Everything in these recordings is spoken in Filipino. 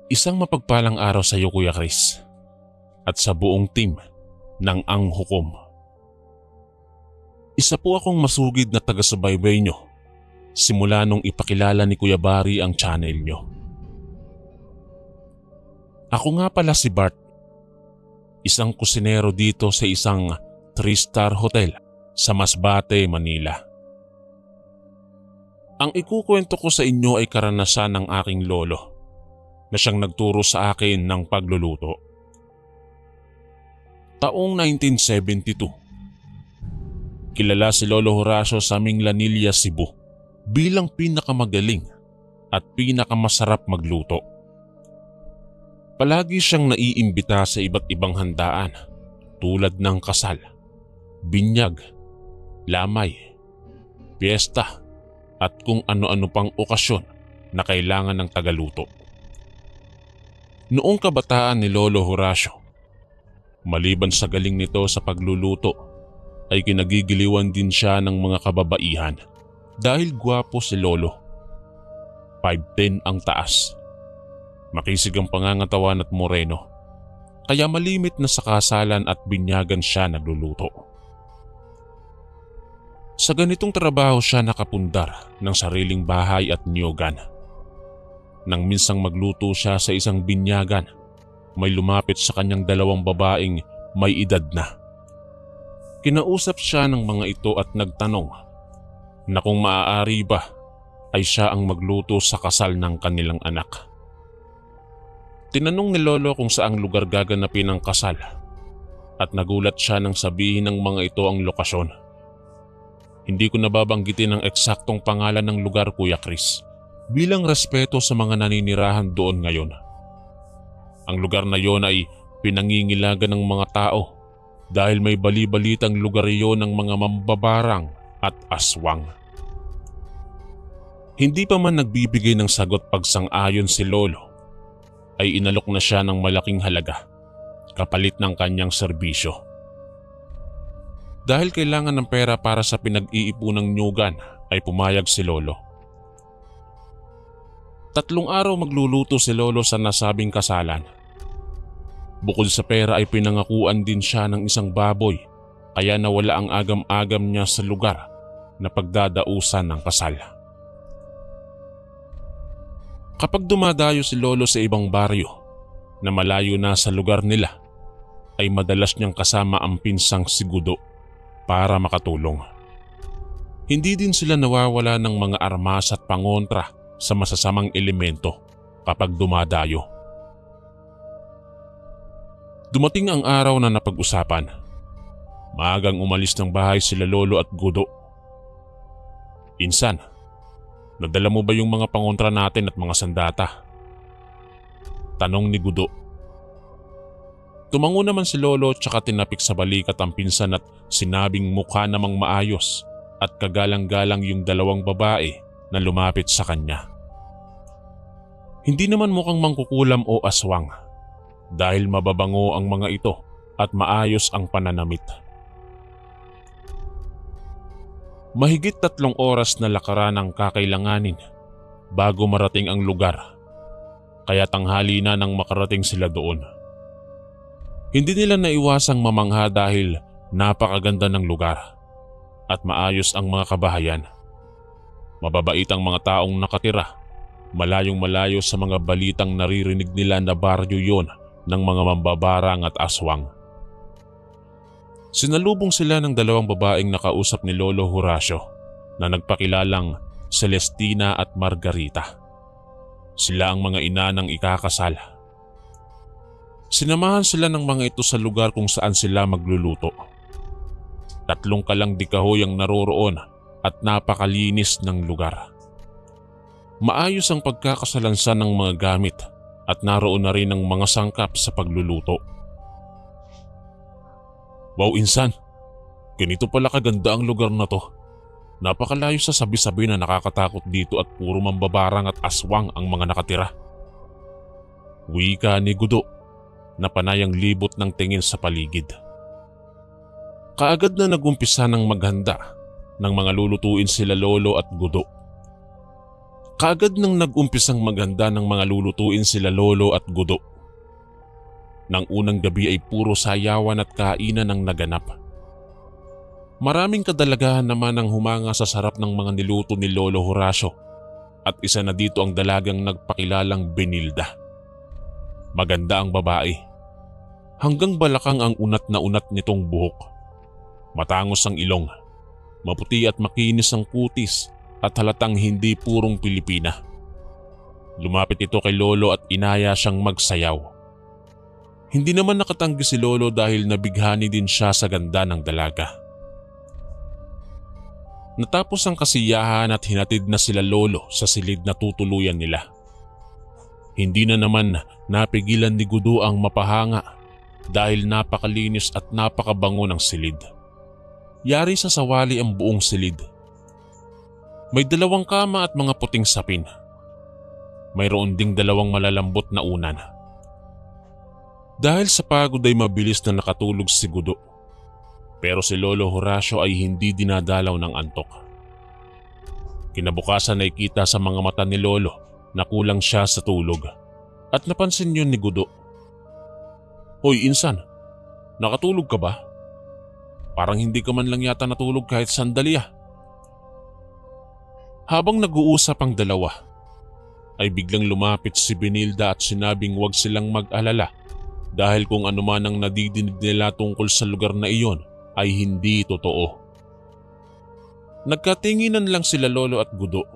Isang mapagpalang araw sa iyo, Kuya Chris, at sa buong team ng Ang Hukom. Isa po akong masugid na taga-subaybay nyo simula nung ipakilala ni Kuya Barry ang channel nyo. Ako nga pala si Bart, isang kusinero dito sa isang 3-star hotel sa Masbate, Manila. Ang ikukwento ko sa inyo ay karanasan ng aking lolo na siyang nagturo sa akin ng pagluluto. Taong 1972. Kilala si Lolo Horacio sa Minglanilla, Cebu bilang pinakamagaling at pinakamasarap magluto. Palagi siyang naiimbita sa iba't ibang handaan tulad ng kasal, binyag, lamay, piyesta at kung ano-ano pang okasyon na kailangan ng tagaluto. Noong kabataan ni Lolo Horacio, maliban sa galing nito sa pagluluto, ay kinagigiliwan din siya ng mga kababaihan dahil gwapo si Lolo. 5'10" ang taas, makisig ang pangangatawan at moreno, kaya malimit na sa kasalan at binyagan siya nagluluto. Sa ganitong trabaho siya nakapundar ng sariling bahay at niyugan. Nang minsang magluto siya sa isang binyagan, may lumapit sa kanyang 2 babaeng may edad na. Kinausap siya ng mga ito at nagtanong na kung maaari ba ay siya ang magluto sa kasal ng kanilang anak. Tinanong ni Lolo kung saang lugar gaganapin ang kasal at nagulat siya nang sabihin ng mga ito ang lokasyon. Hindi ko nababanggitin ang eksaktong pangalan ng lugar, Kuya Chris, bilang respeto sa mga naninirahan doon ngayon. Ang lugar na yon ay pinangingilagan ng mga tao dahil may bali-balitang lugar yon ng mga mambabarang at aswang. Hindi pa man nagbibigay ng sagot pagsang-ayon si Lolo, ay inalok na siya ng malaking halaga kapalit ng kanyang serbisyo. Dahil kailangan ng pera para sa pinag-iipunang nyugan ay pumayag si Lolo. 3 araw magluluto si Lolo sa nasabing kasalan. Bukod sa pera ay pinangakuan din siya ng isang baboy kaya nawala ang agam-agam niya sa lugar na pagdadausan ng kasal. Kapag dumadayo si Lolo sa ibang baryo na malayo na sa lugar nila, ay madalas niyang kasama ang pinsang si Gudo para makatulong. Hindi din sila nawawala ng mga armas at pangontra sa masasamang elemento kapag dumadayo. Dumating ang araw na napag-usapan. Maagang umalis ng bahay sila Lolo at Gudo. "Insan, nadala mo ba yung mga pangontra natin at mga sandata?" tanong ni Gudo. Tumango naman si Lolo tsaka tinapik sa balikat ang pinsan at sinabing mukha namang maayos at kagalang-galang yung 2 babae na lumapit sa kanya. Hindi naman mukhang mangkukulam o aswang dahil mababango ang mga ito at maayos ang pananamit. Mahigit 3 oras na lakaran ang kakailanganin bago marating ang lugar, kaya tanghali na nang makarating sila doon. Hindi nila naiwasang mamangha dahil napakaganda ng lugar at maayos ang mga kabahayan. Mababait ang mga taong nakatira, malayong malayo sa mga balitang naririnig nila na baryo yon ng mga mambabarang at aswang. Sinalubong sila ng 2 babaeng nakausap ni Lolo Horacio na nagpakilalang Celestina at Margarita. Sila ang mga ina ng ikakasal. Sinamahan sila ng mga ito sa lugar kung saan sila magluluto. 3 kalang-dikahoy ang naroroon at napakalinis ng lugar. Maayos ang pagkakasalansan ng mga gamit at naroon na rin ang mga sangkap sa pagluluto. "Wow, insan, ganito pala kaganda ang lugar na to. Napakalayo sa sabi-sabi na nakakatakot dito at puro mambabarang at aswang ang mga nakatira." Wika ni Gudo na panayang libot ng tingin sa paligid. Kaagad na nagumpisa ng maghanda ng mga lulutuin sila Lolo at Gudo. Kaagad nang nag-umpisang maganda ng mga lulutuin sila Lolo at Gudo. Nang unang gabi ay puro sayawan at kainan ang naganap. Maraming kadalagahan naman ang humanga sa sarap ng mga niluto ni Lolo Horacio at isa na dito ang dalagang nagpakilalang Benilda. Maganda ang babae. Hanggang balakang ang unat na unat nitong buhok. Matangos ang ilong, maputi at makinis ang kutis at halatang hindi purong Pilipina. Lumapit ito kay Lolo at inaya siyang magsayaw. Hindi naman nakatanggi si Lolo dahil nabighani din siya sa ganda ng dalaga. Natapos ang kasiyahan at hinatid na sila Lolo sa silid na tutuluyan nila. Hindi na naman napigilan ni Gudo ang mapahanga dahil napakalinis at napakabango ng silid. Yari sa sawali ang buong silid. May 2 kama at mga puting sapin. Mayroon ding 2 malalambot na unan. Dahil sa pagod ay mabilis na nakatulog si Gudo. Pero si Lolo Horacio ay hindi dinadalaw ng antok. Kinabukasan ay kita sa mga mata ni Lolo na kulang siya sa tulog at napansin yun ni Gudo. "Hoy insan, nakatulog ka ba? Parang hindi ka man lang yata natulog kahit sandali ah." Habang nag-uusap ang dalawa, ay biglang lumapit si Benilda at sinabing huwag silang mag-alala dahil kung ano man ang nadidinig nila tungkol sa lugar na iyon ay hindi totoo. Nagkatinginan lang sila Lolo at Gudo.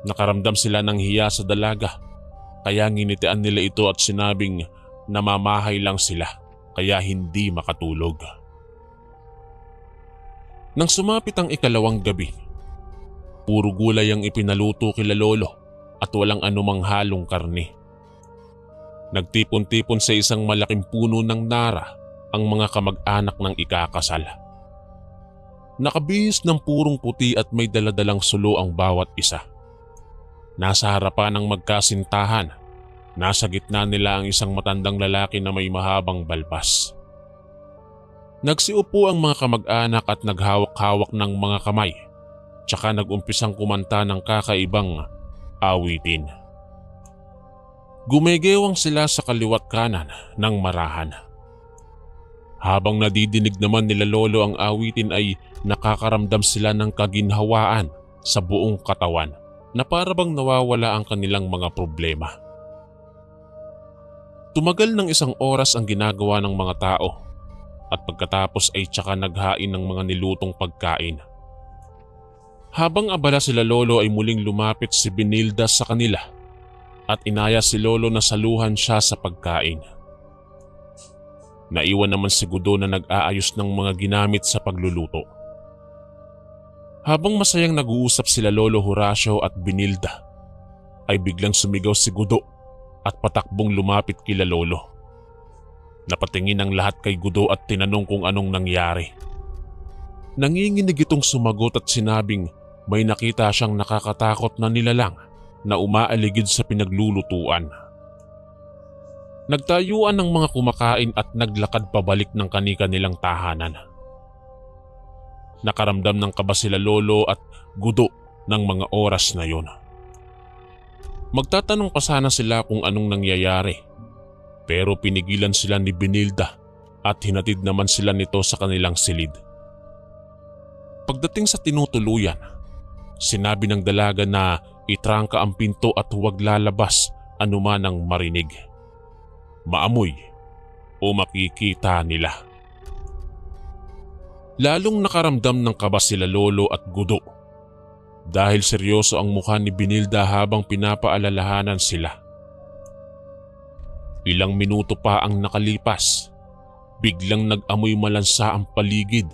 Nakaramdam sila ng hiya sa dalaga kaya nginitian nila ito at sinabing namamahay lang sila kaya hindi makatulog. Nang sumapit ang 2nd gabi, puro gulay ang ipinaluto kila Lolo at walang anumang halong karne. Nagtipon-tipon sa isang malaking puno ng nara ang mga kamag-anak ng ikakasal. Nakabihis ng purong puti at may daladalang sulo ang bawat isa. Nasa harapan ng magkasintahan, nasa gitna nila ang isang matandang lalaki na may mahabang balbas. Nagsiupo ang mga kamag-anak at naghawak-hawak ng mga kamay, tsaka nag-umpisang kumanta ng kakaibang awitin. Gumegewang sila sa kaliwat kanan ng marahan. Habang nadidinig naman nila Lolo ang awitin ay nakakaramdam sila ng kaginhawaan sa buong katawan na parabang nawawala ang kanilang mga problema. Tumagal ng 1 oras ang ginagawa ng mga tao at pagkatapos ay tsaka naghain ng mga nilutong pagkain. Habang abala sila Lolo ay muling lumapit si Benilda sa kanila at inaya si Lolo na saluhan siya sa pagkain. Naiwan naman si Gudo na nag-aayos ng mga ginamit sa pagluluto. Habang masayang nag-uusap sila Lolo Horacio at Benilda, ay biglang sumigaw si Gudo at patakbong lumapit kila Lolo. Napatingin ang lahat kay Gudo at tinanong kung anong nangyari. Nanginginig itong sumagot at sinabing may nakita siyang nakakatakot na nilalang na umaaligid sa pinaglulutuan. Nagtayuan ng mga kumakain at naglakad pabalik ng kani-kanilang tahanan. Nakaramdam ng kaba sila Lolo at Gudo ng mga oras na yon. Magtatanong pa sana sila kung anong nangyayari, pero pinigilan sila ni Benilda at hinatid naman sila nito sa kanilang silid. Pagdating sa tinutuluyan, sinabi ng dalaga na itrangka ang pinto at huwag lalabas anuman ang marinig, maamoy o makikita nila. Lalong nakaramdam ng kaba sila Lolo at Gudo dahil seryoso ang mukha ni Benilda habang pinapaalalahanan sila. Ilang minuto pa ang nakalipas, biglang nag-amoy malansa ang paligid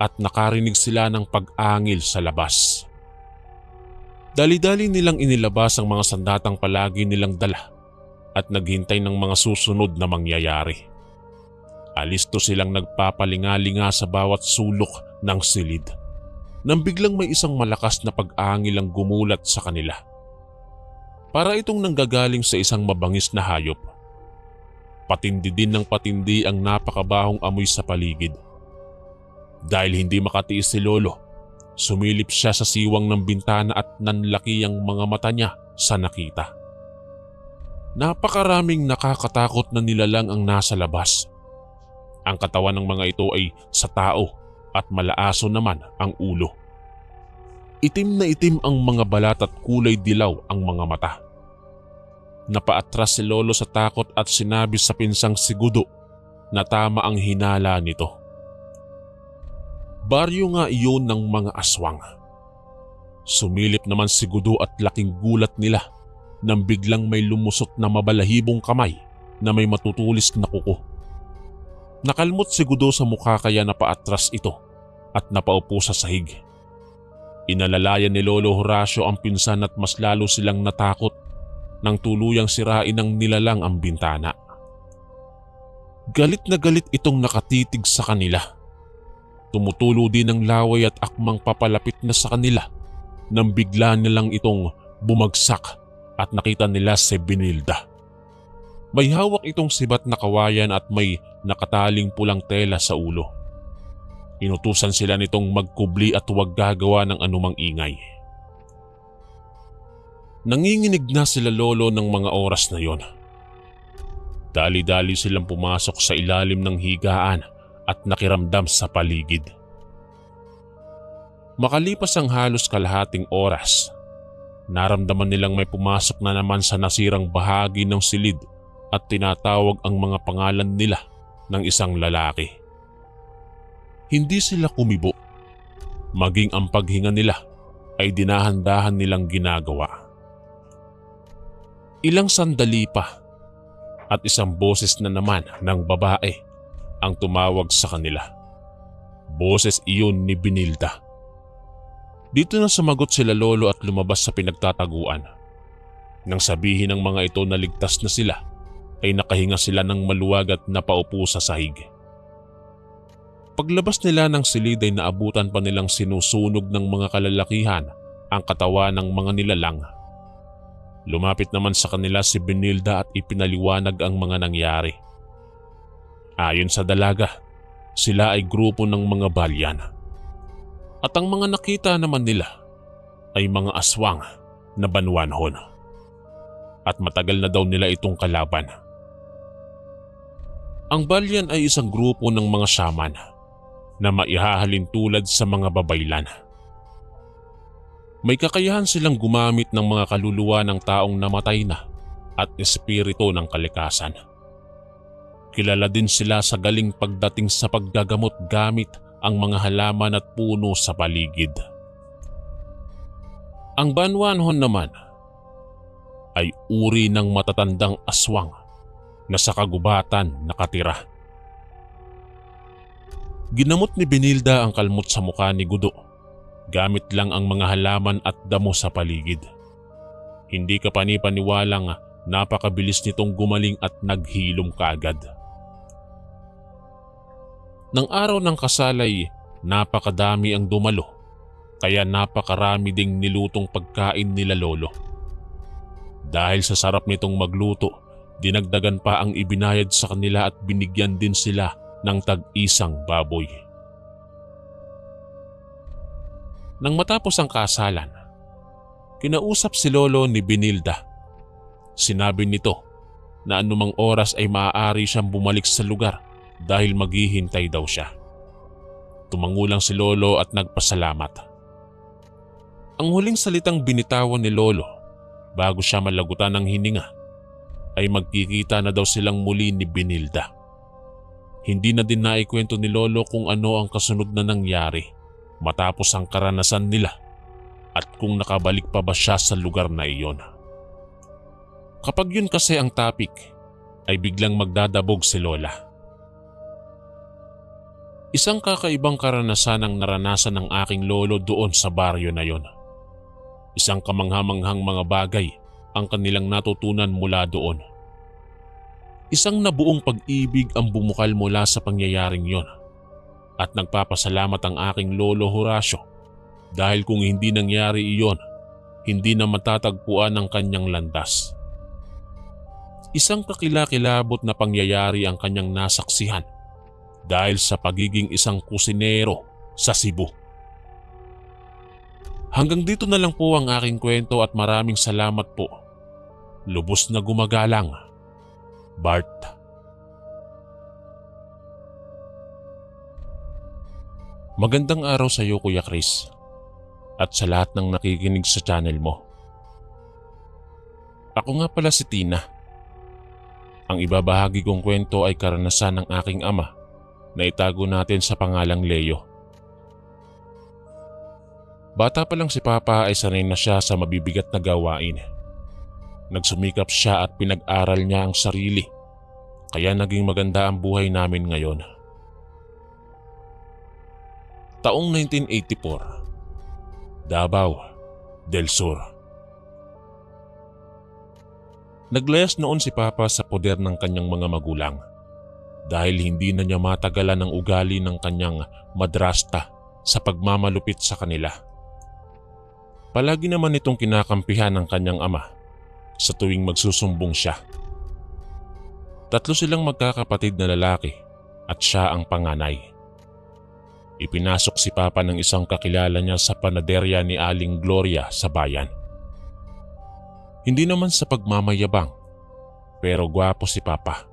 at nakarinig sila ng pag-angil sa labas. Dali-dali nilang inilabas ang mga sandatang palagi nilang dala at naghintay ng mga susunod na mangyayari. Alisto silang nagpapalinga-linga sa bawat sulok ng silid nang biglang may isang malakas na pag-angil ang gumulat sa kanila. Para itong nanggagaling sa isang mabangis na hayop. Patindi din ng patindi ang napakabahong amoy sa paligid. Dahil hindi makatiis si Lolo, Sumilip siya sa siwang ng bintana at nanlaki ang mga mata niya sa nakita. Napakaraming nakakatakot na nilalang ang nasa labas. Ang katawan ng mga ito ay sa tao at malaaso naman ang ulo. Itim na itim ang mga balat at kulay dilaw ang mga mata. Napaatras si Lolo sa takot at sinabi sa pinsang si Gudo na tama ang hinala nito. Baryo nga iyon ng mga aswang. Sumilip naman si Gudo at laking gulat nila nang biglang may lumusot na mabalahibong kamay na may matutulis na kuko. Nakalmot si Gudo sa mukha kaya napaatras ito at napaupo sa sahig. Inalalayan ni Lolo Horacio ang pinsan at mas lalo silang natakot nang tuluyang sirain ng nilalang ang bintana. Galit na galit itong nakatitig sa kanila. Tumutulo din ang laway at akmang papalapit na sa kanila nang bigla nilang itong bumagsak at nakita nila si Benilda. May hawak itong sibat na kawayan at may nakataling pulang tela sa ulo. Inutusan sila nitong magkubli at huwag gagawa ng anumang ingay. Nanginginig na sila Lolo ng mga oras na yon. Dali-dali silang pumasok sa ilalim ng higaan at nakiramdam sa paligid. Makalipas ang halos kalahating oras, naramdaman nilang may pumasok na naman sa nasirang bahagi ng silid at tinatawag ang mga pangalan nila ng isang lalaki. Hindi sila kumibo, maging ang paghinga nila ay dinahan-dahan nilang ginagawa. Ilang sandali pa at isang boses na naman ng babae ang tumawag sa kanila. Boses iyon ni Benilda. Dito na sumagot sila Lolo at lumabas sa pinagtataguan. Nang sabihin ng mga ito na ligtas na sila, ay nakahinga sila ng maluwag at napaupo sa sahig. Paglabas nila ng silid ay naabutan pa nilang sinusunog ng mga kalalakihan ang katawan ng mga nilalang. Lumapit naman sa kanila si Benilda at ipinaliwanag ang mga nangyari. Ayon sa dalaga, sila ay grupo ng mga balyan. At ang mga nakita naman nila ay mga aswang na banwanhon. At matagal na daw nila itong kalaban. Ang balyan ay isang grupo ng mga shaman na maihahalin tulad sa mga babaylan. May kakayahan silang gumamit ng mga kaluluwa ng taong namatay na at espiritu ng kalikasan. Kilala din sila sa galing pagdating sa paggagamot gamit ang mga halaman at puno sa paligid. Ang banwanhon naman ay uri ng matatandang aswang na sa kagubatan nakatira. Ginamot ni Benilda ang kalmot sa mukha ni Gudo gamit lang ang mga halaman at damo sa paligid. Hindi ka panipaniwalang napakabilis nitong gumaling at naghilom kaagad. Nang araw ng kasalay, napakadami ang dumalo, kaya napakarami ding nilutong pagkain nila Lolo. Dahil sa sarap nitong magluto, dinagdagan pa ang ibinayad sa kanila at binigyan din sila ng tag-isang baboy. Nang matapos ang kasalan, kinausap si Lolo ni Benilda. Sinabi nito na anumang oras ay maaari siyang bumalik sa lugar dahil maghihintay daw siya. Tumango lang si Lolo at nagpasalamat. Ang huling salitang binitawan ni Lolo bago siya malagutan ng hininga ay magkikita na daw silang muli ni Benilda. Hindi na din naikwento ni Lolo kung ano ang kasunod na nangyari matapos ang karanasan nila at kung nakabalik pa ba siya sa lugar na iyon. Kapag yun kasi ang topic ay biglang magdadabog si Lola. Isang kakaibang karanasan ang naranasan ng aking lolo doon sa baryo na yon. Isang kamanghamanghang mga bagay ang kanilang natutunan mula doon. Isang nabuong pag-ibig ang bumukal mula sa pangyayaring yon. At nagpapasalamat ang aking lolo Horacio dahil kung hindi nangyari iyon, hindi na matatagpuan ang kanyang landas. Isang kakilakilabot na pangyayari ang kanyang nasaksihan dahil sa pagiging isang kusinero sa Cebu. Hanggang dito na lang po ang aking kwento at maraming salamat po. Lubos na gumagalang, Bart. Magandang araw sa iyo, Kuya Chris, at sa lahat ng nakikinig sa channel mo. Ako nga pala si Tina. Ang ibabahagi kong kwento ay karanasan ng aking ama na itago natin sa pangalang Leo. Bata pa lang si Papa ay sanay na siya sa mabibigat na gawain. Nagsumikap siya at pinag-aral niya ang sarili, kaya naging maganda ang buhay namin ngayon. Taong 1984, Davao del Sur. Naglayas noon si Papa sa poder ng kanyang mga magulang dahil hindi na niya matagalan ang ugali ng kanyang madrasta sa pagmamalupit sa kanila. Palagi naman itong kinakampihan ng kanyang ama sa tuwing magsusumbong siya. 3 silang magkakapatid na lalaki at siya ang panganay. Ipinasok si Papa ng isang kakilala niya sa panaderya ni Aling Gloria sa bayan. Hindi naman sa pagmamayabang, pero gwapo si Papa.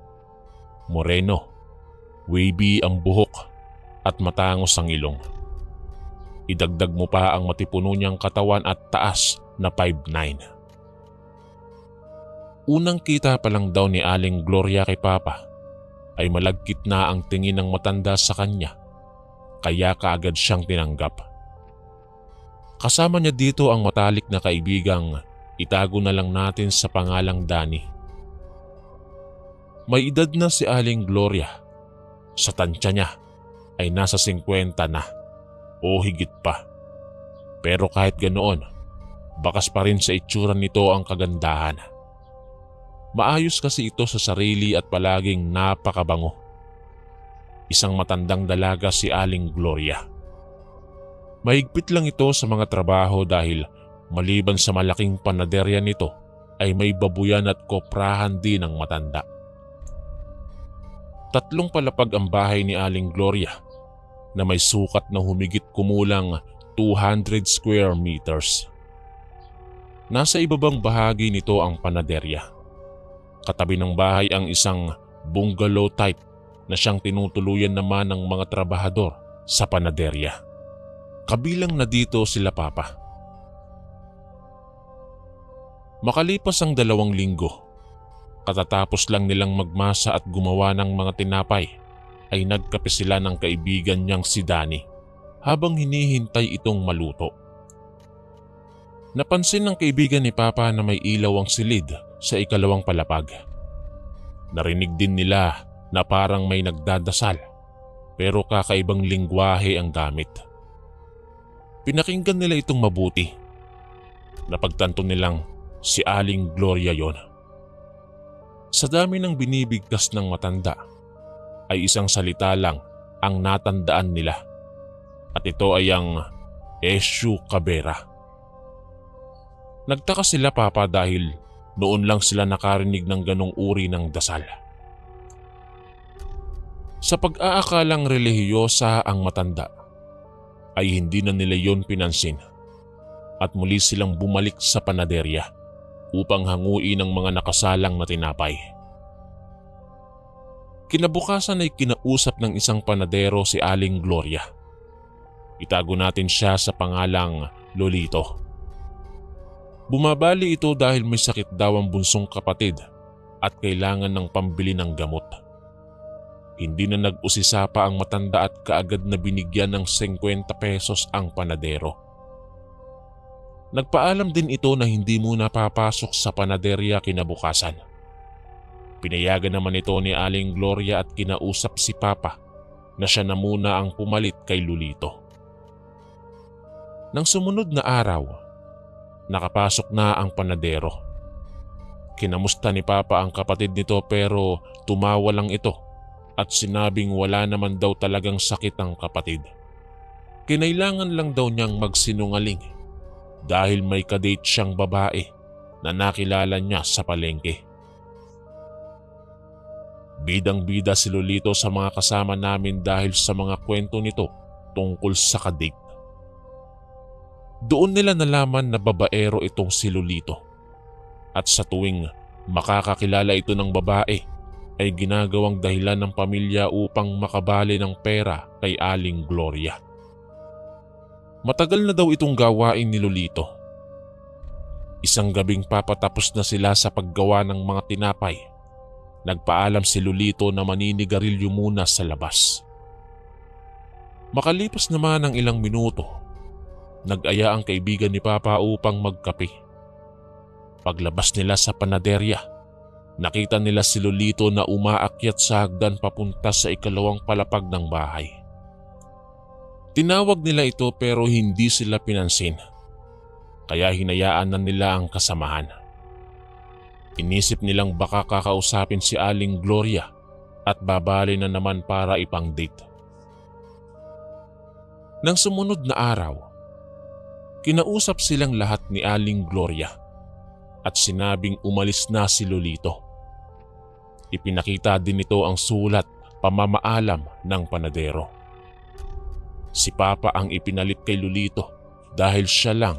Moreno, wavy ang buhok at matangos ang ilong. Idagdag mo pa ang matipuno niyang katawan at taas na 5'9". Unang kita pa lang daw ni Aling Gloria kay Papa ay malagkit na ang tingin ng matanda sa kanya, kaya kaagad siyang tinanggap. Kasama niya dito ang matalik na kaibigang itago na lang natin sa pangalang Danny. May edad na si Aling Gloria. Sa tansya niya ay nasa 50 na o higit pa. Pero kahit ganoon, bakas pa rin sa itsura nito ang kagandahan. Maayos kasi ito sa sarili at palaging napakabango. Isang matandang dalaga si Aling Gloria. Mahigpit lang ito sa mga trabaho dahil maliban sa malaking panaderya nito ay may babuyan at koprahan din ng matanda. 3 palapag ang bahay ni Aling Gloria na may sukat na humigit kumulang 200 square meters. Nasa ibabang bahagi nito ang panaderya. Katabi ng bahay ang isang bungalow type na siyang tinutuluyan naman ng mga trabahador sa panaderya. Kabilang na dito sila Papa. Makalipas ang 2 linggo, katatapos lang nilang magmasa at gumawa ng mga tinapay, ay nagkape sila ng kaibigan niyang si Danny habang hinihintay itong maluto. Napansin ng kaibigan ni Papa na may ilaw ang silid sa 2 palapag. Narinig din nila na parang may nagdadasal pero kakaibang lingwahe ang gamit. Pinakinggan nila itong mabuti. Napagtanto nilang si Aling Gloria yon. Sa dami ng binibigkas ng matanda, ay isang salita lang ang natandaan nila at ito ay ang Esyu Cabera. Nagtaka sila Papa dahil noon lang sila nakarinig ng ganong uri ng dasal. Sa pag-aakalang relihiyosa ang matanda, ay hindi na nila yon pinansin at muli silang bumalik sa panaderya upang hanguin ang mga nakasalang na tinapay. Kinabukasan ay kinausap ng isang panadero si Aling Gloria. Itago natin siya sa pangalang Lolito. Bumabali ito dahil may sakit daw ang bunsong kapatid at kailangan ng pambili ng gamot. Hindi na nag-usisa pa ang matanda at kaagad na binigyan ng 50 pesos ang panadero. Nagpaalam din ito na hindi muna papasok sa panaderya kinabukasan. Pinayagan naman ito ni Aling Gloria at kinausap si Papa na siya na muna ang pumalit kay Lolito. Nang sumunod na araw, nakapasok na ang panadero. Kinamusta ni Papa ang kapatid nito pero tumawa lang ito at sinabing wala naman daw talagang sakit ang kapatid. Kinailangan lang daw niyang magsinungaling dahil may kadate siyang babae na nakilala niya sa palengke. Bidang-bida si Lolito sa mga kasama namin dahil sa mga kwento nito tungkol sa kadate. Doon nila nalaman na babaero itong si Lolito at sa tuwing makakakilala ito ng babae ay ginagawang dahilan ng pamilya upang makabali ng pera kay Aling Gloria. Matagal na daw itong gawain ni Lolito. Isang gabing papatapos na sila sa paggawa ng mga tinapay, nagpaalam si Lolito na maninigarilyo muna sa labas. Makalipas naman ng ilang minuto, nag-aya ang kaibigan ni Papa upang magkape. Paglabas nila sa panaderya, nakita nila si Lolito na umaakyat sa hagdan papunta sa ikalawang palapag ng bahay. Tinawag nila ito pero hindi sila pinansin, kaya hinayaan na nila ang kasamahan. Inisip nilang baka kakausapin si Aling Gloria at babali na naman para ipang-date. Nang sumunod na araw, kinausap silang lahat ni Aling Gloria at sinabing umalis na si Lolito. Ipinakita din ito ang sulat pamamaalam ng panadero. Si Papa ang ipinalit kay Lolito dahil siya lang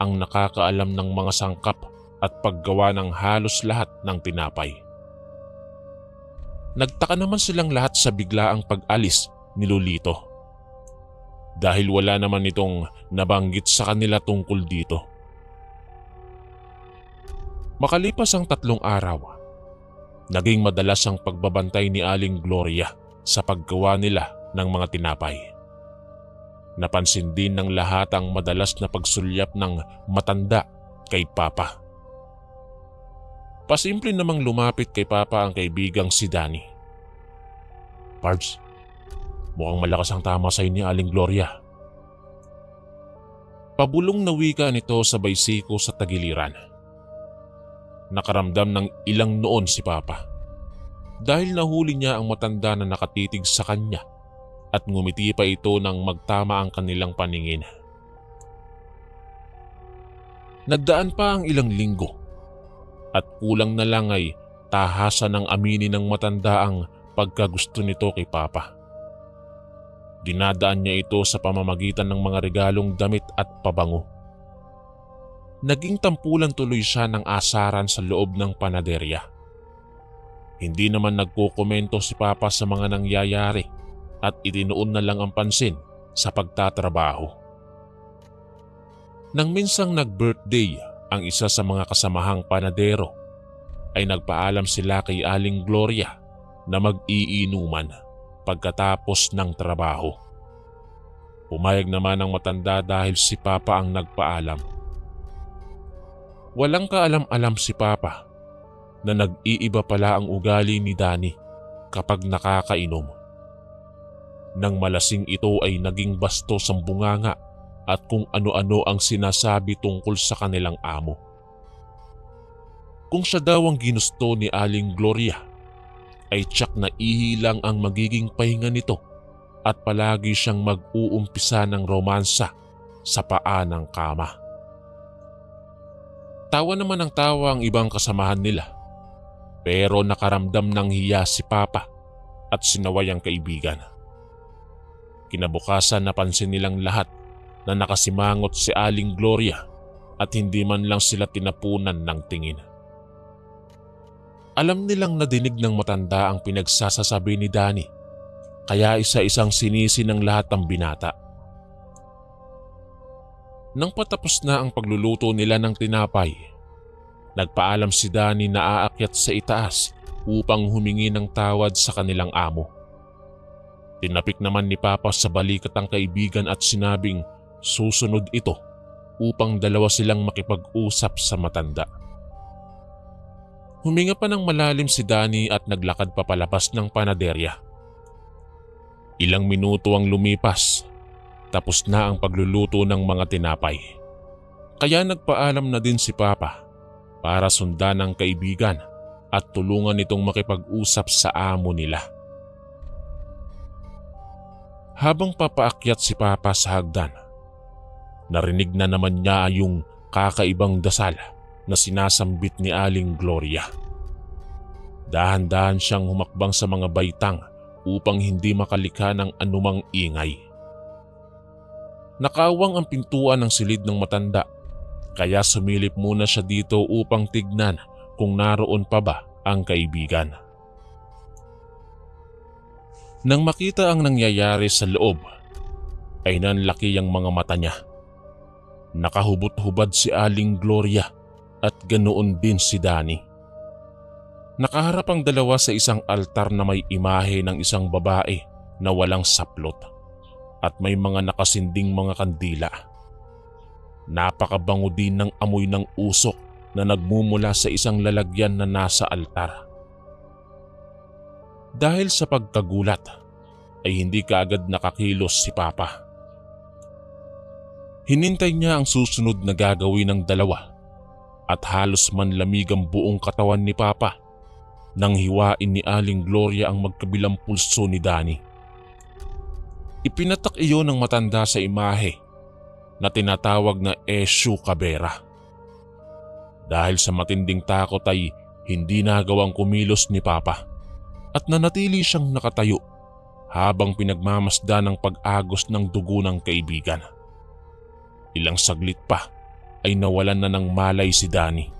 ang nakakaalam ng mga sangkap at paggawa ng halos lahat ng tinapay. Nagtaka naman silang lahat sa biglaang pag-alis ni Lolito dahil wala naman itong nabanggit sa kanila tungkol dito. Makalipas ang 3 araw, naging madalas ang pagbabantay ni Aling Gloria sa paggawa nila ng mga tinapay. Napansin din ng lahat ang madalas na pagsulyap ng matanda kay Papa. Pasimple namang lumapit kay Papa ang kaibigang si Danny. "Pards, mukhang malakas ang tama sa ni Aling Gloria." Pabulong na wika nito sabay siko sa tagiliran. Nakaramdam ng ilang noon si Papa dahil nahuli niya ang matanda na nakatitig sa kanya at ngumiti pa ito nang magtama ang kanilang paningin. Nagdaan pa ang ilang linggo at kulang na lang ay tahasan ng aminin ng matanda ang pagkagusto nito kay Papa. Dinadaan niya ito sa pamamagitan ng mga regalong damit at pabango. Naging tampulan tuloy siya ng asaran sa loob ng panaderya. Hindi naman nagkukomento si Papa sa mga nangyayari at itinuon na lang ang pansin sa pagtatrabaho. Nang minsang nag-birthday ang isa sa mga kasamahang panadero, ay nagpaalam sila kay Aling Gloria na mag-iinuman pagkatapos ng trabaho. Pumayag naman ang matanda dahil si Papa ang nagpaalam. Walang kaalam-alam si Papa na nag-iiba pala ang ugali ni Danny kapag nakakainom. Nang malasing ito ay naging bastos ang bunganga at kung ano-ano ang sinasabi tungkol sa kanilang amo. Kung siya daw ang ginusto ni Aling Gloria, ay tiyak na ihilang ang magiging pahinga nito at palagi siyang mag-uumpisa ng romansa sa paa ng kama. Tawa naman ang tawa ang ibang kasamahan nila, pero nakaramdam ng hiya si Papa at sinaway ang kaibigan. Kinabukasan napansin nilang lahat na nakasimangot si Aling Gloria at hindi man lang sila tinapunan ng tingin. Alam nilang nadinig ng matanda ang pinagsasasabi ni Danny, kaya isa-isang sinisi ng lahat ang binata. Nang patapos na ang pagluluto nila ng tinapay, nagpaalam si Danny na aakyat sa itaas upang humingi ng tawad sa kanilang amo. Tinapik naman ni Papa sa balikat ang kaibigan at sinabing susunod ito upang dalawa silang makipag-usap sa matanda. Huminga pa ng malalim si Danny at naglakad papalabas ng panaderya. Ilang minuto ang lumipas, tapos na ang pagluluto ng mga tinapay. Kaya nagpaalam na din si Papa para sundan ang kaibigan at tulungan itong makipag-usap sa amo nila. Habang papaakyat si Papa sa hagdan, narinig na naman niya yung kakaibang dasal na sinasambit ni Aling Gloria. Dahan-dahan siyang humakbang sa mga baitang upang hindi makalika ng anumang ingay. Nakawang ang pintuan ng silid ng matanda, kaya sumilip muna siya dito upang tignan kung naroon pa ba ang kaibigan. Nang makita ang nangyayari sa loob, ay nanlaki ang mga mata niya. Nakahubot-hubad si Aling Gloria at ganoon din si Danny. Nakaharap ang dalawa sa isang altar na may imahe ng isang babae na walang saplot at may mga nakasinding mga kandila. Napakabango din ng amoy ng usok na nagmumula sa isang lalagyan na nasa altar. Dahil sa pagkagulat ay hindi kaagad nakakilos si Papa. Hinintay niya ang susunod na gagawin ng dalawa at halos manlamig ang buong katawan ni Papa nang hiwain ni Aling Gloria ang magkabilang pulso ni Danny. Ipinatak iyon ng matanda sa imahe na tinatawag na Eshu Kabera. Dahil sa matinding takot ay hindi nagawang kumilos ni Papa at nanatili siyang nakatayo habang pinagmamasdan ng pag-agos ng dugo ng kaibigan. Ilang saglit pa ay nawalan na ng malay si Danny.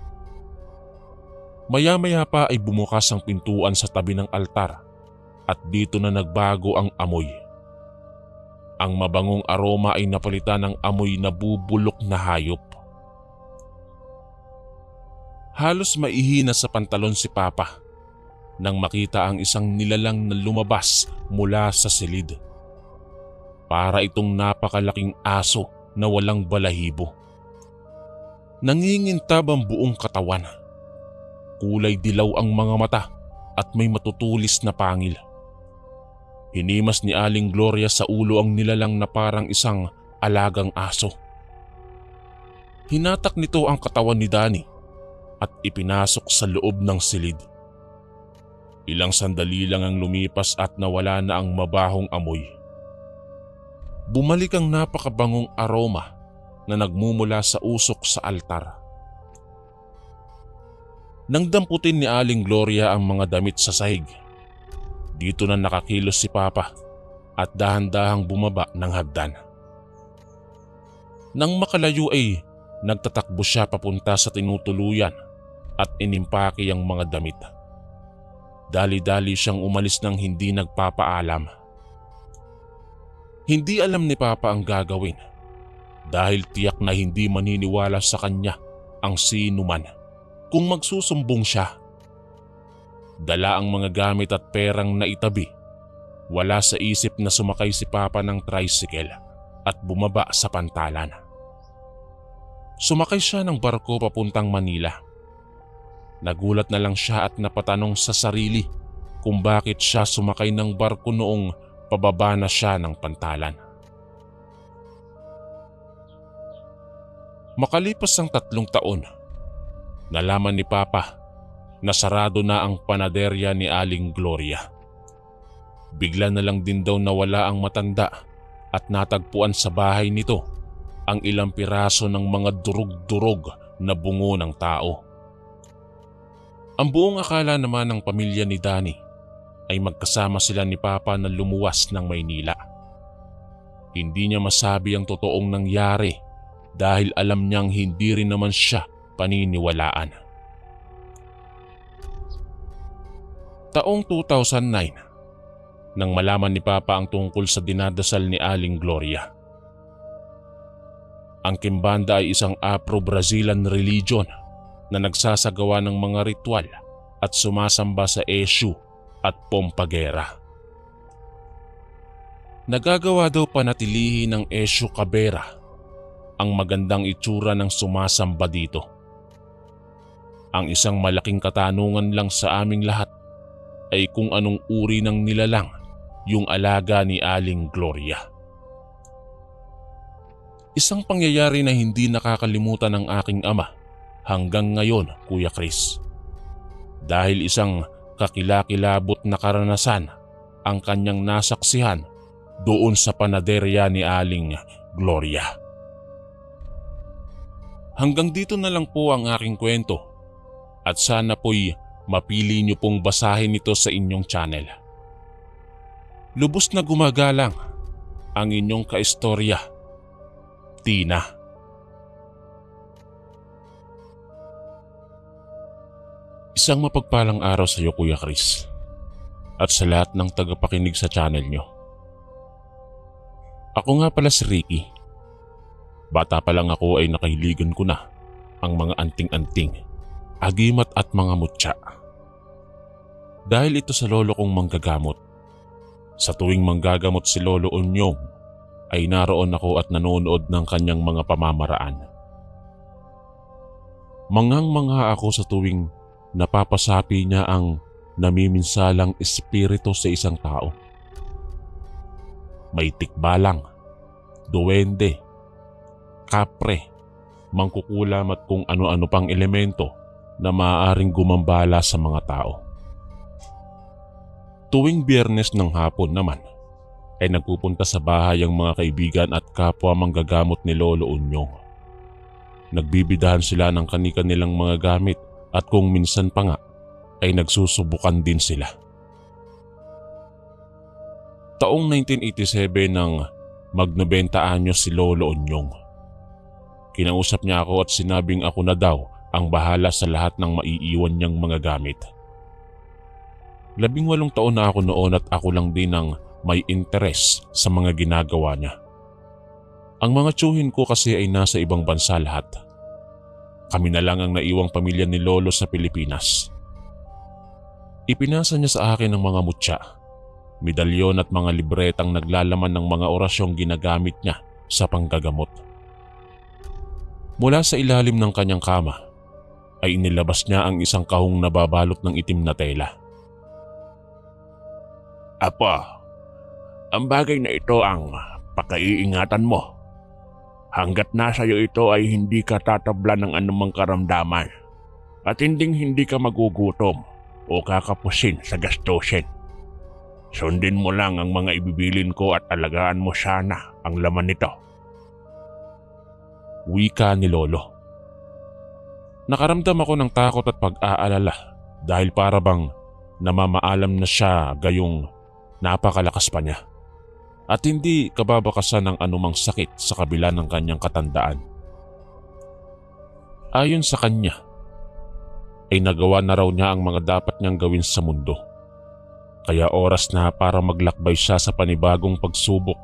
Maya-maya pa ay bumukas ang pintuan sa tabi ng altar at dito na nagbago ang amoy. Ang mabangong aroma ay napalitan ng amoy na bubulok na hayop. Halos maihina sa pantalon si Papa nang makita ang isang nilalang na lumabas mula sa silid. Para itong napakalaking aso na walang balahibo. Nangingintab ang buong katawan. Kulay dilaw ang mga mata at may matutulis na pangil. Hinimas ni Aling Gloria sa ulo ang nilalang na parang isang alagang aso. Hinatak nito ang katawan ni Danny at ipinasok sa loob ng silid. Ilang sandali lang ang lumipas at nawala na ang mabahong amoy. Bumalik ang napakabangong aroma na nagmumula sa usok sa altar. Nang damputin ni Aling Gloria ang mga damit sa sahig, dito na nakakilos si Papa at dahan-dahang bumaba ng hagdan. Nang makalayo ay nagtatakbo siya papunta sa tinutuluyan at inimpake ang mga damit. Dali-dali siyang umalis nang hindi nagpapaalam. Hindi alam ni Papa ang gagawin dahil tiyak na hindi maniniwala sa kanya ang sino man kung magsusumbong siya. Dala ang mga gamit at perang naitabi. Wala sa isip na sumakay si Papa ng tricycle at bumaba sa pantalan. Sumakay siya ng barko papuntang Manila. Nagulat na lang siya at napatanong sa sarili kung bakit siya sumakay ng barko noong pababa na siya ng pantalan. Makalipas ang 3 taon, nalaman ni Papa na sarado na ang panaderya ni Aling Gloria. Bigla na lang din daw nawala ang matanda at natagpuan sa bahay nito ang ilang piraso ng mga durog-durog na bungo ng tao. Ang buong akala naman ng pamilya ni Danny ay magkasama sila ni Papa na lumuwas ng Maynila. Hindi niya masabi ang totoong nangyari dahil alam niyang hindi rin naman siya paniniwalaan. Taong 2009, nang malaman ni Papa ang tungkol sa dinadasal ni Aling Gloria. Ang Kimbanda ay isang Afro-Brazilian religion na nagsasagawa ng mga ritual at sumasamba sa Eshu at Pompagera. Nagagawa daw panatilihin ng Eshu Kabera ang magandang itsura ng sumasamba dito. Ang isang malaking katanungan lang sa aming lahat ay kung anong uri ng nilalang yung alaga ni Aling Gloria. Isang pangyayari na hindi nakakalimutan ng aking ama hanggang ngayon, Kuya Chris. Dahil isang kakilakilabot na karanasan ang kanyang nasaksihan doon sa panaderya ni Aling Gloria. Hanggang dito na lang po ang aking kwento at sana po'y mapili niyo pong basahin ito sa inyong channel. Lubos na gumagalang ang inyong kaistorya, Tina. Isang mapagpalang araw sa iyo, Kuya Chris, at sa lahat ng tagapakinig sa channel nyo. Ako nga pala si Ricky. Bata pa lang ako ay nakahiligan ko na ang mga anting-anting, agimat at mga mutya. Dahil ito sa lolo kong manggagamot. Sa tuwing manggagamot si Lolo Onyong ay naroon ako at nanonood ng kanyang mga pamamaraan. Manghang-mangha ako sa tuwing napapasapi niya ang namiminsalang espiritu sa isang tao. May tikbalang, duwende, kapre, mangkukulam at kung ano-ano pang elemento na maaaring gumambala sa mga tao. Tuwing Biyernes ng hapon naman ay nagpupunta sa bahay ang mga kaibigan at kapwa manggagamot ni Lolo Onyong. Nagbibidahan sila ng kani-kanilang mga gamit at kung minsan pa nga ay nagsusubukan din sila. Taong 1987 nang mag-90 anyos si Lolo Onyong. Kinausap niya ako at sinabing ako na daw ang bahala sa lahat ng maiiwan niyang mga gamit. 18 taon na ako noon at ako lang din ang may interes sa mga ginagawa niya. Ang mga tiyuhin ko kasi ay nasa ibang bansa lahat. Kami na lang ang naiwang pamilya ni Lolo sa Pilipinas. Ipinasa niya sa akin ang mga mutya, medalyon at mga libretang naglalaman ng mga orasyong ginagamit niya sa panggagamot. Mula sa ilalim ng kanyang kama ay inilabas niya ang isang kahong nababalot ng itim na tela. Apa, ang bagay na ito ang pakaiingatan mo. Hanggat nasa iyo ito ay hindi ka tatablan ng anumang karamdaman at hindi ka magugutom o kakapusin sa gastusin. Sundin mo lang ang mga ibibilin ko at alagaan mo sana ang laman nito. Wika ni Lolo. Nakaramdam ako ng takot at pag-aalala dahil para bang namamaalam na siya gayong napakalakas pa niya at hindi kababakasan ng anumang sakit sa kabila ng kanyang katandaan. Ayon sa kanya, ay nagawa na raw niya ang mga dapat niyang gawin sa mundo. Kaya oras na para maglakbay siya sa panibagong pagsubok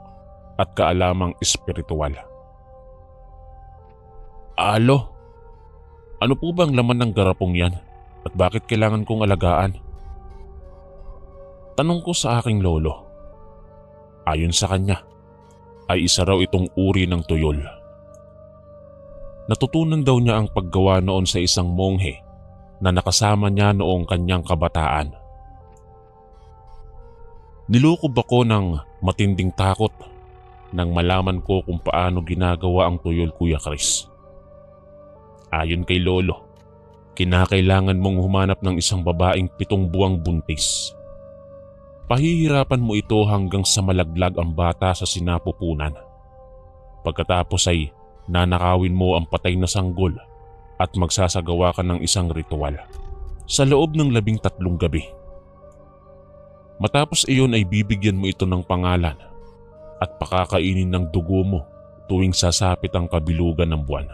at kaalamang espiritual. Alo, ano po bang laman ng garapong yan at bakit kailangan kong alagaan? Tanong ko sa aking lolo. Ayon sa kanya, ay isa raw itong uri ng tuyol. Natutunan daw niya ang paggawa noon sa isang monghe na nakasama niya noong kanyang kabataan. Nilukob ako ng matinding takot nang malaman ko kung paano ginagawa ang tuyol, Kuya Chris. Ayon kay Lolo, kinakailangan mong humanap ng isang babaeng 7 buwang buntis. Pahihirapan mo ito hanggang sa malaglag ang bata sa sinapupunan. Pagkatapos ay nanakawin mo ang patay na sanggol at magsasagawa ka ng isang ritual sa loob ng 13 gabi. Matapos iyon ay bibigyan mo ito ng pangalan at pakakainin ng dugo mo tuwing sasapit ang kabilugan ng buwan.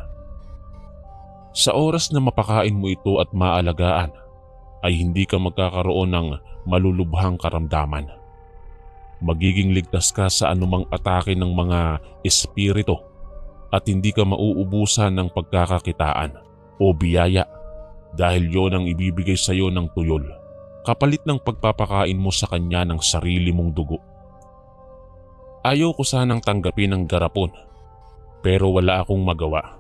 Sa oras na mapakain mo ito at maalagaan, ay hindi ka magkakaroon ng malulubhang karamdaman. Magiging ligtas ka sa anumang atake ng mga espiritu at hindi ka mauubusan ng pagkakakitaan o biyaya dahil yon ang ibibigay sa iyo ng tuyol kapalit ng pagpapakain mo sa kanya ng sarili mong dugo. Ayaw ko sanang tanggapin ang garapon pero wala akong magawa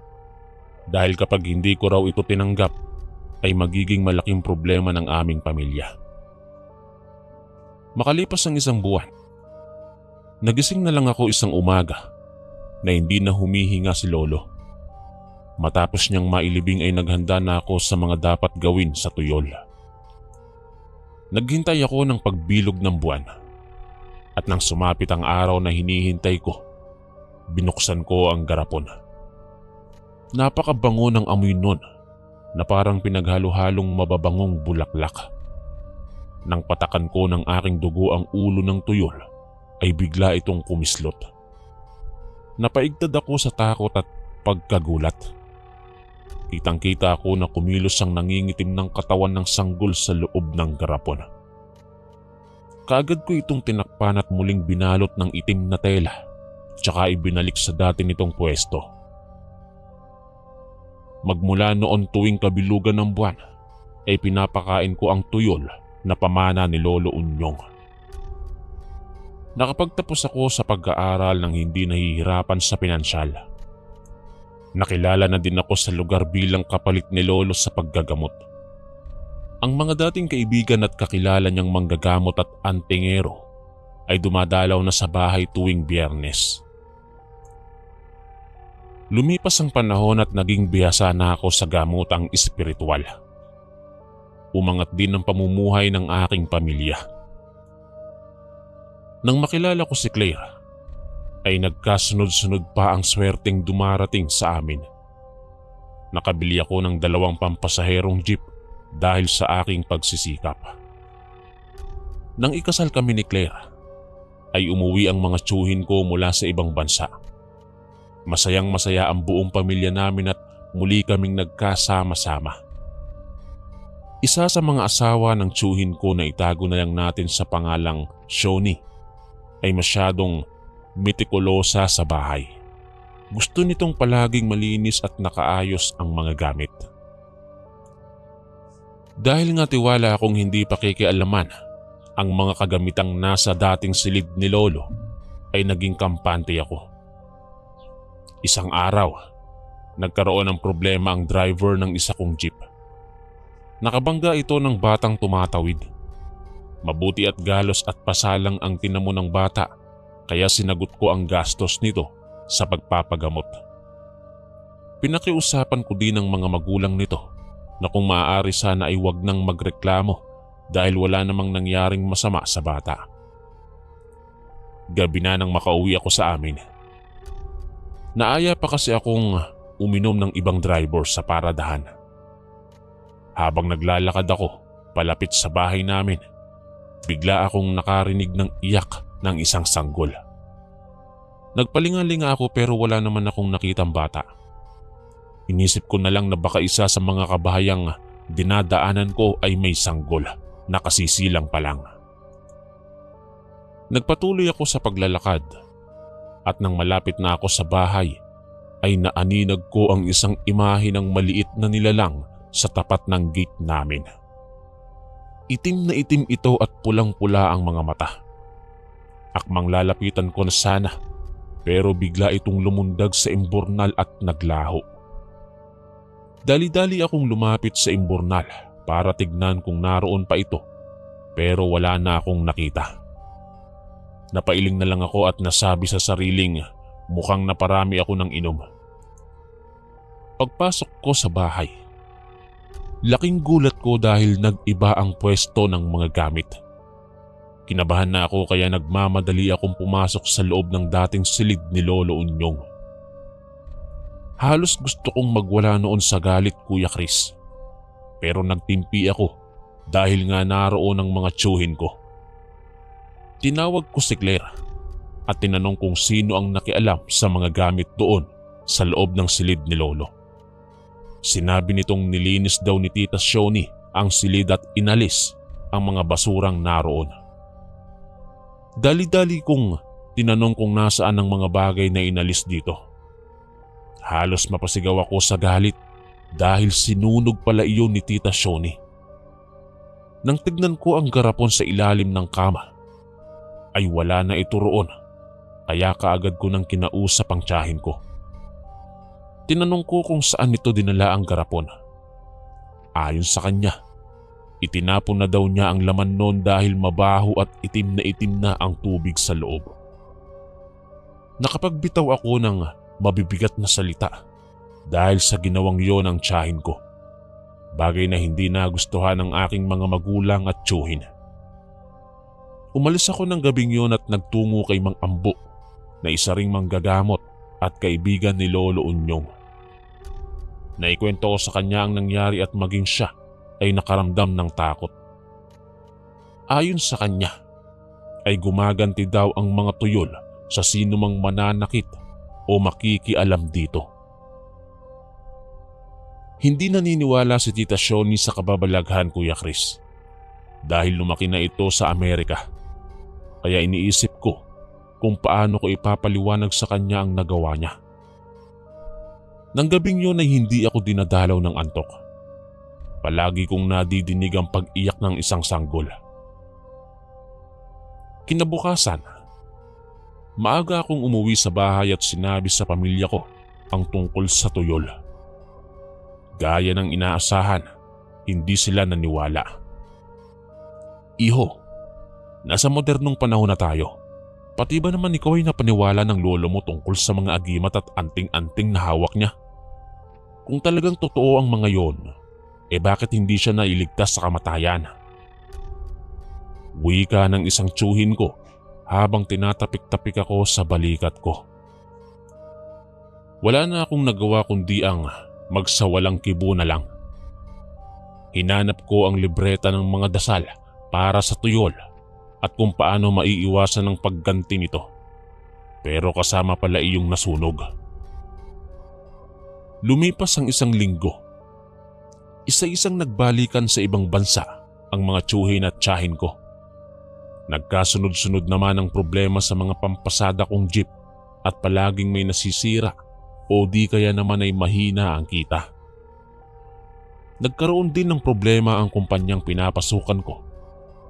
dahil kapag hindi ko raw ito tinanggap ay magiging malaking problema ng aming pamilya. Makalipas ang 1 buwan, nagising na lang ako isang umaga na hindi na humihinga si Lolo. Matapos niyang mailibing ay naghanda na ako sa mga dapat gawin sa tuyol. Naghintay ako ng pagbilog ng buwan at nang sumapit ang araw na hinihintay ko, binuksan ko ang garapon. Napakabango ng amoy nun na parang pinaghalo-halong mababangong bulaklak. Nang patakan ko ng aking dugo ang ulo ng tuyol, ay bigla itong kumislot. Napaigtad ako sa takot at pagkagulat. Kitang-kita ako na kumilos ang nangingitim ng katawan ng sanggol sa loob ng garapon. Kaagad ko itong tinakpan at muling binalot ng itim na tela, tsaka ibinalik sa dati nitong pwesto. Magmula noon tuwing kabilugan ng buwan, ay pinapakain ko ang tuyol na pamana ni Lolo Unyong. Nakapagtapos ako sa pag-aaral nang hindi nahihirapan sa pinansyal. Nakilala na din ako sa lugar bilang kapalit ni Lolo sa paggagamot. Ang mga dating kaibigan at kakilala niyang manggagamot at antingero ay dumadalaw na sa bahay tuwing Biyernes. Lumipas ang panahon at naging bihasa na ako sa gamotang espiritual. Umangat din ang pamumuhay ng aking pamilya. Nang makilala ko si Claire, ay nagkasunod-sunod pa ang swerteng dumarating sa amin. Nakabili ako ng 2 pampasaherong jeep dahil sa aking pagsisikap. Nang ikasal kami ni Claire, ay umuwi ang mga tiyuhin ko mula sa ibang bansa. Masayang masaya ang buong pamilya namin at muli kaming nagkasama-sama. Isa sa mga asawa ng tiyuhin ko na itago na lang natin sa pangalang Shoni ay masyadong mitikulosa sa bahay. Gusto nitong palaging malinis at nakaayos ang mga gamit. Dahil nga tiwala akong hindi pakikialaman ang mga kagamitang nasa dating silid ni Lolo, ay naging kampante ako. Isang araw, nagkaroon ng problema ang driver ng isa kong jeep. Nakabangga ito ng batang tumatawid. Mabuti at galos at pasalang ang tinamo ng bata, kaya sinagot ko ang gastos nito sa pagpapagamot. Pinakiusapan ko din ang mga magulang nito na kung maaari sana ay wag nang magreklamo dahil wala namang nangyaring masama sa bata. Gabi na nang makauwi ako sa amin. Naaya pa kasi akong uminom ng ibang driver sa paradahan. Habang naglalakad ako palapit sa bahay namin, bigla akong nakarinig ng iyak ng isang sanggol. Nagpalingalinga ako pero wala naman akong nakitang bata. Inisip ko na lang na baka isa sa mga kabahayang dinadaanan ko ay may sanggol na kasisilang pa lang. Nagpatuloy ako sa paglalakad at nang malapit na ako sa bahay ay naaninag ko ang isang imahe ng maliit na nilalang sa tapat ng gate namin. Itim na itim ito at pulang-pula ang mga mata. Akmang lalapitan ko na sana pero bigla itong lumundag sa imburnal at naglaho. Dali-dali akong lumapit sa imburnal para tignan kung naroon pa ito pero wala na akong nakita. Napailing na lang ako at nasabi sa sariling mukhang naparami ako ng inom. Pagpasok ko sa bahay, laking gulat ko dahil nag-iba ang pwesto ng mga gamit. Kinabahan na ako kaya nagmamadali akong pumasok sa loob ng dating silid ni Lolo Unyong. Halos gusto kong magwala noon sa galit, Kuya Chris. Pero nagtimpi ako dahil nga naroon ang mga tiyuhin ko. Tinawag ko si Claire at tinanong kung sino ang nakialam sa mga gamit doon sa loob ng silid ni Lolo. Sinabi nitong nilinis daw ni Tita Shoni ang silid at inalis ang mga basurang naroon. Dali-dali kong tinanong kung nasaan ang mga bagay na inalis dito. Halos mapasigaw ako sa galit dahil sinunog pala iyon ni Tita Shoni. Nang tignan ko ang garapon sa ilalim ng kama, ay wala na ito roon, kaya kaagad ko nang kinausap ang tiyahin ko. Tinanong ko kung saan nito dinala ang garapon. Ayon sa kanya, itinapon na daw niya ang laman noon dahil mabaho at itim na ang tubig sa loob. Nakapagbitaw ako ng mabibigat na salita dahil sa ginawang yon ng tiyahin ko. Bagay na hindi nagustuhan ng aking mga magulang at tiyuhin. Umalis ako ng gabing yon at nagtungo kay Mang Ambo na isa ring manggagamot at kaibigan ni Lolo Unyong. Naikwento ko sa kanya ang nangyari at maging siya ay nakaramdam ng takot. Ayon sa kanya, ay gumaganti daw ang mga tuyol sa sinumang mananakit o makikialam dito. Hindi naniniwala si Tita Shoni sa kababalaghan, Kuya Chris, dahil lumaki na ito sa Amerika. Kaya iniisip ko kung paano ko ipapaliwanag sa kanya ang nagawa niya. Nang gabing yun ay hindi ako dinadalaw ng antok. Palagi kong nadidinig ang pag-iyak ng isang sanggol. Kinabukasan, maaga akong umuwi sa bahay at sinabi sa pamilya ko ang tungkol sa tuyol. Gaya ng inaasahan, hindi sila naniwala. Iho, nasa modernong panahon na tayo. Pati ba naman ikaw ay napaniwala ng lolo mo tungkol sa mga agimat at anting-anting na hawak niya? Kung talagang totoo ang mga yon, bakit hindi siya nailigtas sa kamatayan? Wika ng isang tsuhin ko habang tinatapik-tapik ako sa balikat ko. Wala na akong nagawa kundi ang magsawalang kibo na lang. Hinanap ko ang libreta ng mga dasal para sa tuyol at kung paano maiiwasan ang pagganti nito. Pero kasama pala iyong nasunog. Lumipas ang isang linggo. Isa-isang nagbalikan sa ibang bansa ang mga tsuhin at tiyahin ko. Nagkasunod-sunod naman ang problema sa mga pampasada kong jeep at palaging may nasisira o di kaya naman ay mahina ang kita. Nagkaroon din ng problema ang kumpanyang pinapasukan ko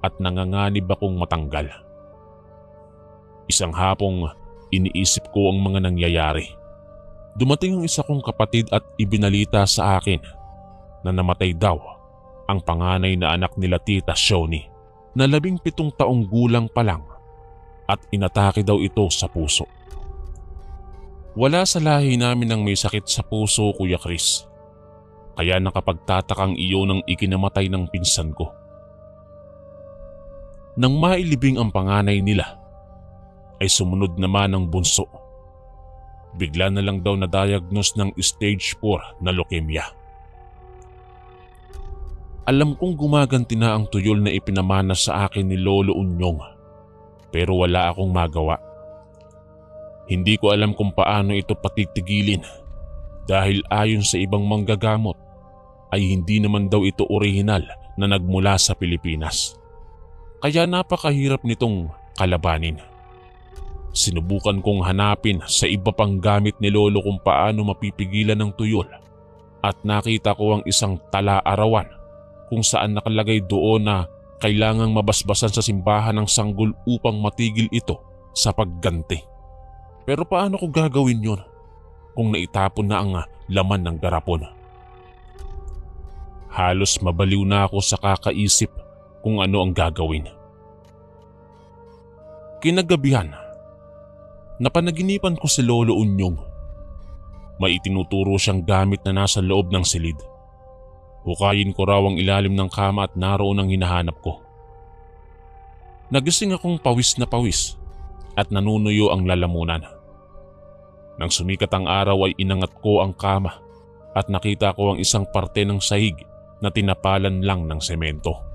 at nanganganib akong matanggal. Isang hapong iniisip ko ang mga nangyayari. Dumating ang isa kong kapatid at ibinalita sa akin na namatay daw ang panganay na anak nila Tita Shoni na 17 taong gulang pa lang at inatake daw ito sa puso. Wala sa lahi namin ang may sakit sa puso, Kuya Chris. Kaya nakapagtatakang iyon ang ikinamatay ng pinsan ko. Nang mailibing ang panganay nila, ay sumunod naman ang bunso. Bigla na lang daw na-diagnose ng stage 4 na leukemia. Alam kong gumaganti na ang tuyol na ipinamana sa akin ni Lolo Unyong, pero wala akong magawa. Hindi ko alam kung paano ito patitigilin dahil ayon sa ibang manggagamot ay hindi naman daw ito orihinal na nagmula sa Pilipinas. Kaya napakahirap nitong kalabanin. Sinubukan kong hanapin sa iba pang gamit ni Lolo kung paano mapipigilan ng tuyol at nakita ko ang isang tala-arawan kung saan nakalagay doon na kailangang mabasbasan sa simbahan ng sanggol upang matigil ito sa pagganti. Pero paano ko gagawin yon kung naitapon na ang laman ng garapon? Halos mabaliw na ako sa kakaisip kung ano ang gagawin. Kinagabihan, napanaginipan ko si Lolo Unyong. May itinuturo siyang gamit na nasa loob ng silid. Hukayin ko raw ang ilalim ng kama at naroon ang hinahanap ko. Nagising akong pawis na pawis at nanunuyo ang lalamunan. Nang sumikat ang araw ay inangat ko ang kama at nakita ko ang isang parte ng sahig na tinapalan lang ng semento.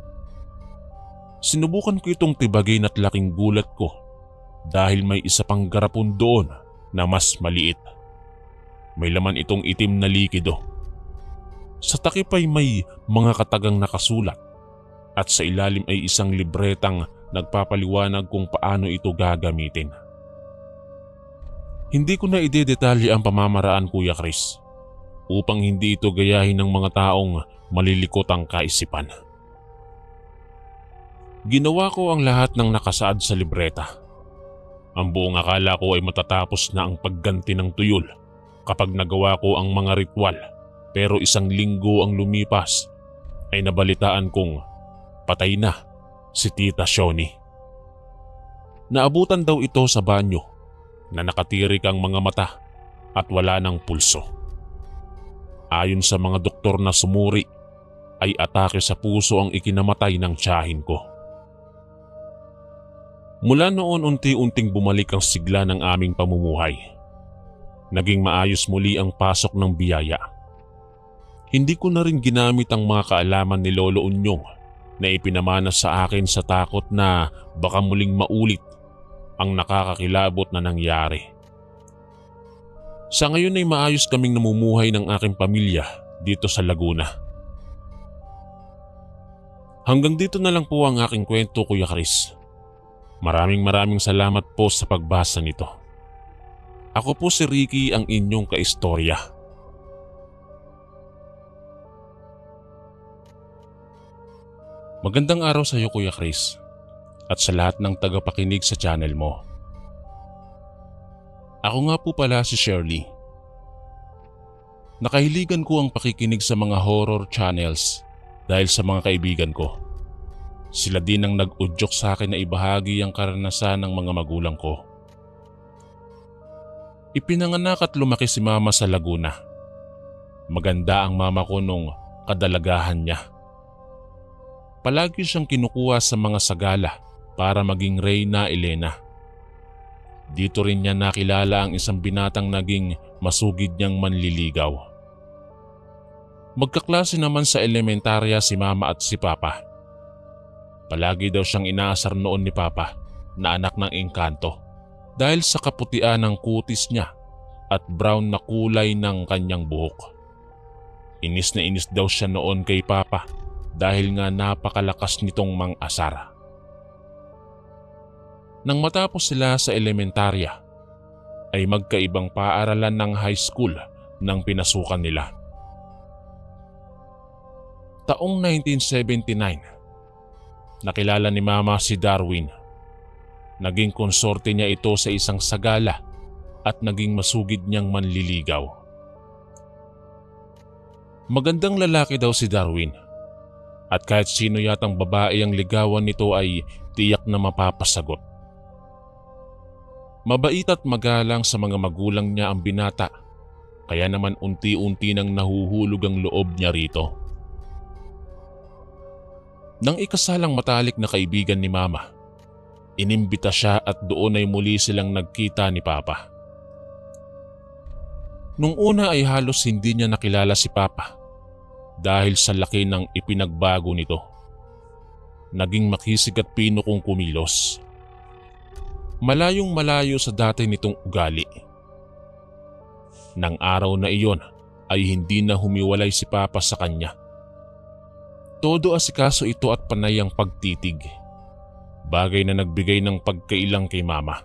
Sinubukan ko itong tibagin at laking gulat ko dahil may isa pang garapon doon na mas maliit. May laman itong itim na likido. Sa takip ay may mga katagang nakasulat at sa ilalim ay isang libretang nagpapaliwanag kung paano ito gagamitin. Hindi ko na idedetalye ang pamamaraan, Kuya Chris, upang hindi ito gayahin ng mga taong malilikot ang kaisipan. Ginawa ko ang lahat ng nakasaad sa libreta. Ang buong akala ko ay matatapos na ang pagganti ng tuyol kapag nagawa ko ang mga ritual, pero isang linggo ang lumipas ay nabalitaan kong patay na si Tita Shoni. Naabutan daw ito sa banyo na nakatirik ang mga mata at wala ng pulso. Ayon sa mga doktor na sumuri, ay atake sa puso ang ikinamatay ng tiyahin ko. Mula noon unti-unting bumalik ang sigla ng aming pamumuhay. Naging maayos muli ang pasok ng biyaya. Hindi ko na rin ginamit ang mga kaalaman ni Lolo Unyong na ipinamana sa akin sa takot na baka muling maulit ang nakakakilabot na nangyari. Sa ngayon ay maayos kaming namumuhay ng aking pamilya dito sa Laguna. Hanggang dito na lang po ang aking kwento, Kuya Chris. Maraming salamat po sa pagbasa nito. Ako po si Ricky, ang inyong kaistorya. Magandang araw sa iyo, Kuya Chris, at sa lahat ng tagapakinig sa channel mo. Ako nga po pala si Shirley. Nakahiligan ko ang pakikinig sa mga horror channels dahil sa mga kaibigan ko. Sila din ang nag-udyok sa akin na ibahagi ang karanasan ng mga magulang ko. Ipinanganak at lumaki si Mama sa Laguna. Maganda ang mama ko nung kadalagahan niya. Palagi siyang kinukuha sa mga sagala para maging Reyna Elena. Dito rin niya nakilala ang isang binatang naging masugid niyang manliligaw. Magkaklase naman sa elementarya si Mama at si Papa. Palagi daw siyang inaasar noon ni Papa na anak ng engkanto dahil sa kaputian ng kutis niya at brown na kulay ng kanyang buhok. Inis na inis daw siya noon kay Papa dahil nga napakalakas nitong mang-asar. Nang matapos sila sa elementarya, ay magkaibang paaralan ng high school nang pinasukan nila. Taong 1979, nakilala ni Mama si Darwin. Naging konsorte niya ito sa isang sagala at naging masugid niyang manliligaw. Magandang lalaki daw si Darwin at kahit sino yatang babae ang ligawan nito ay tiyak na mapapasagot. Mabait at magalang sa mga magulang niya ang binata, kaya naman unti-unti nang nahuhulog ang loob niya rito. Nang ikasalang matalik na kaibigan ni Mama, inimbita siya at doon ay muli silang nagkita ni Papa. Nung una ay halos hindi niya nakilala si Papa dahil sa laki ng ipinagbago nito. Naging makisig at pinukong kumilos. Malayong malayo sa dati nitong ugali. Nang araw na iyon ay hindi na humiwalay si Papa sa kanya. Todo asikaso ito at panay ang pagtitig. Bagay na nagbigay ng pagkailang kay Mama.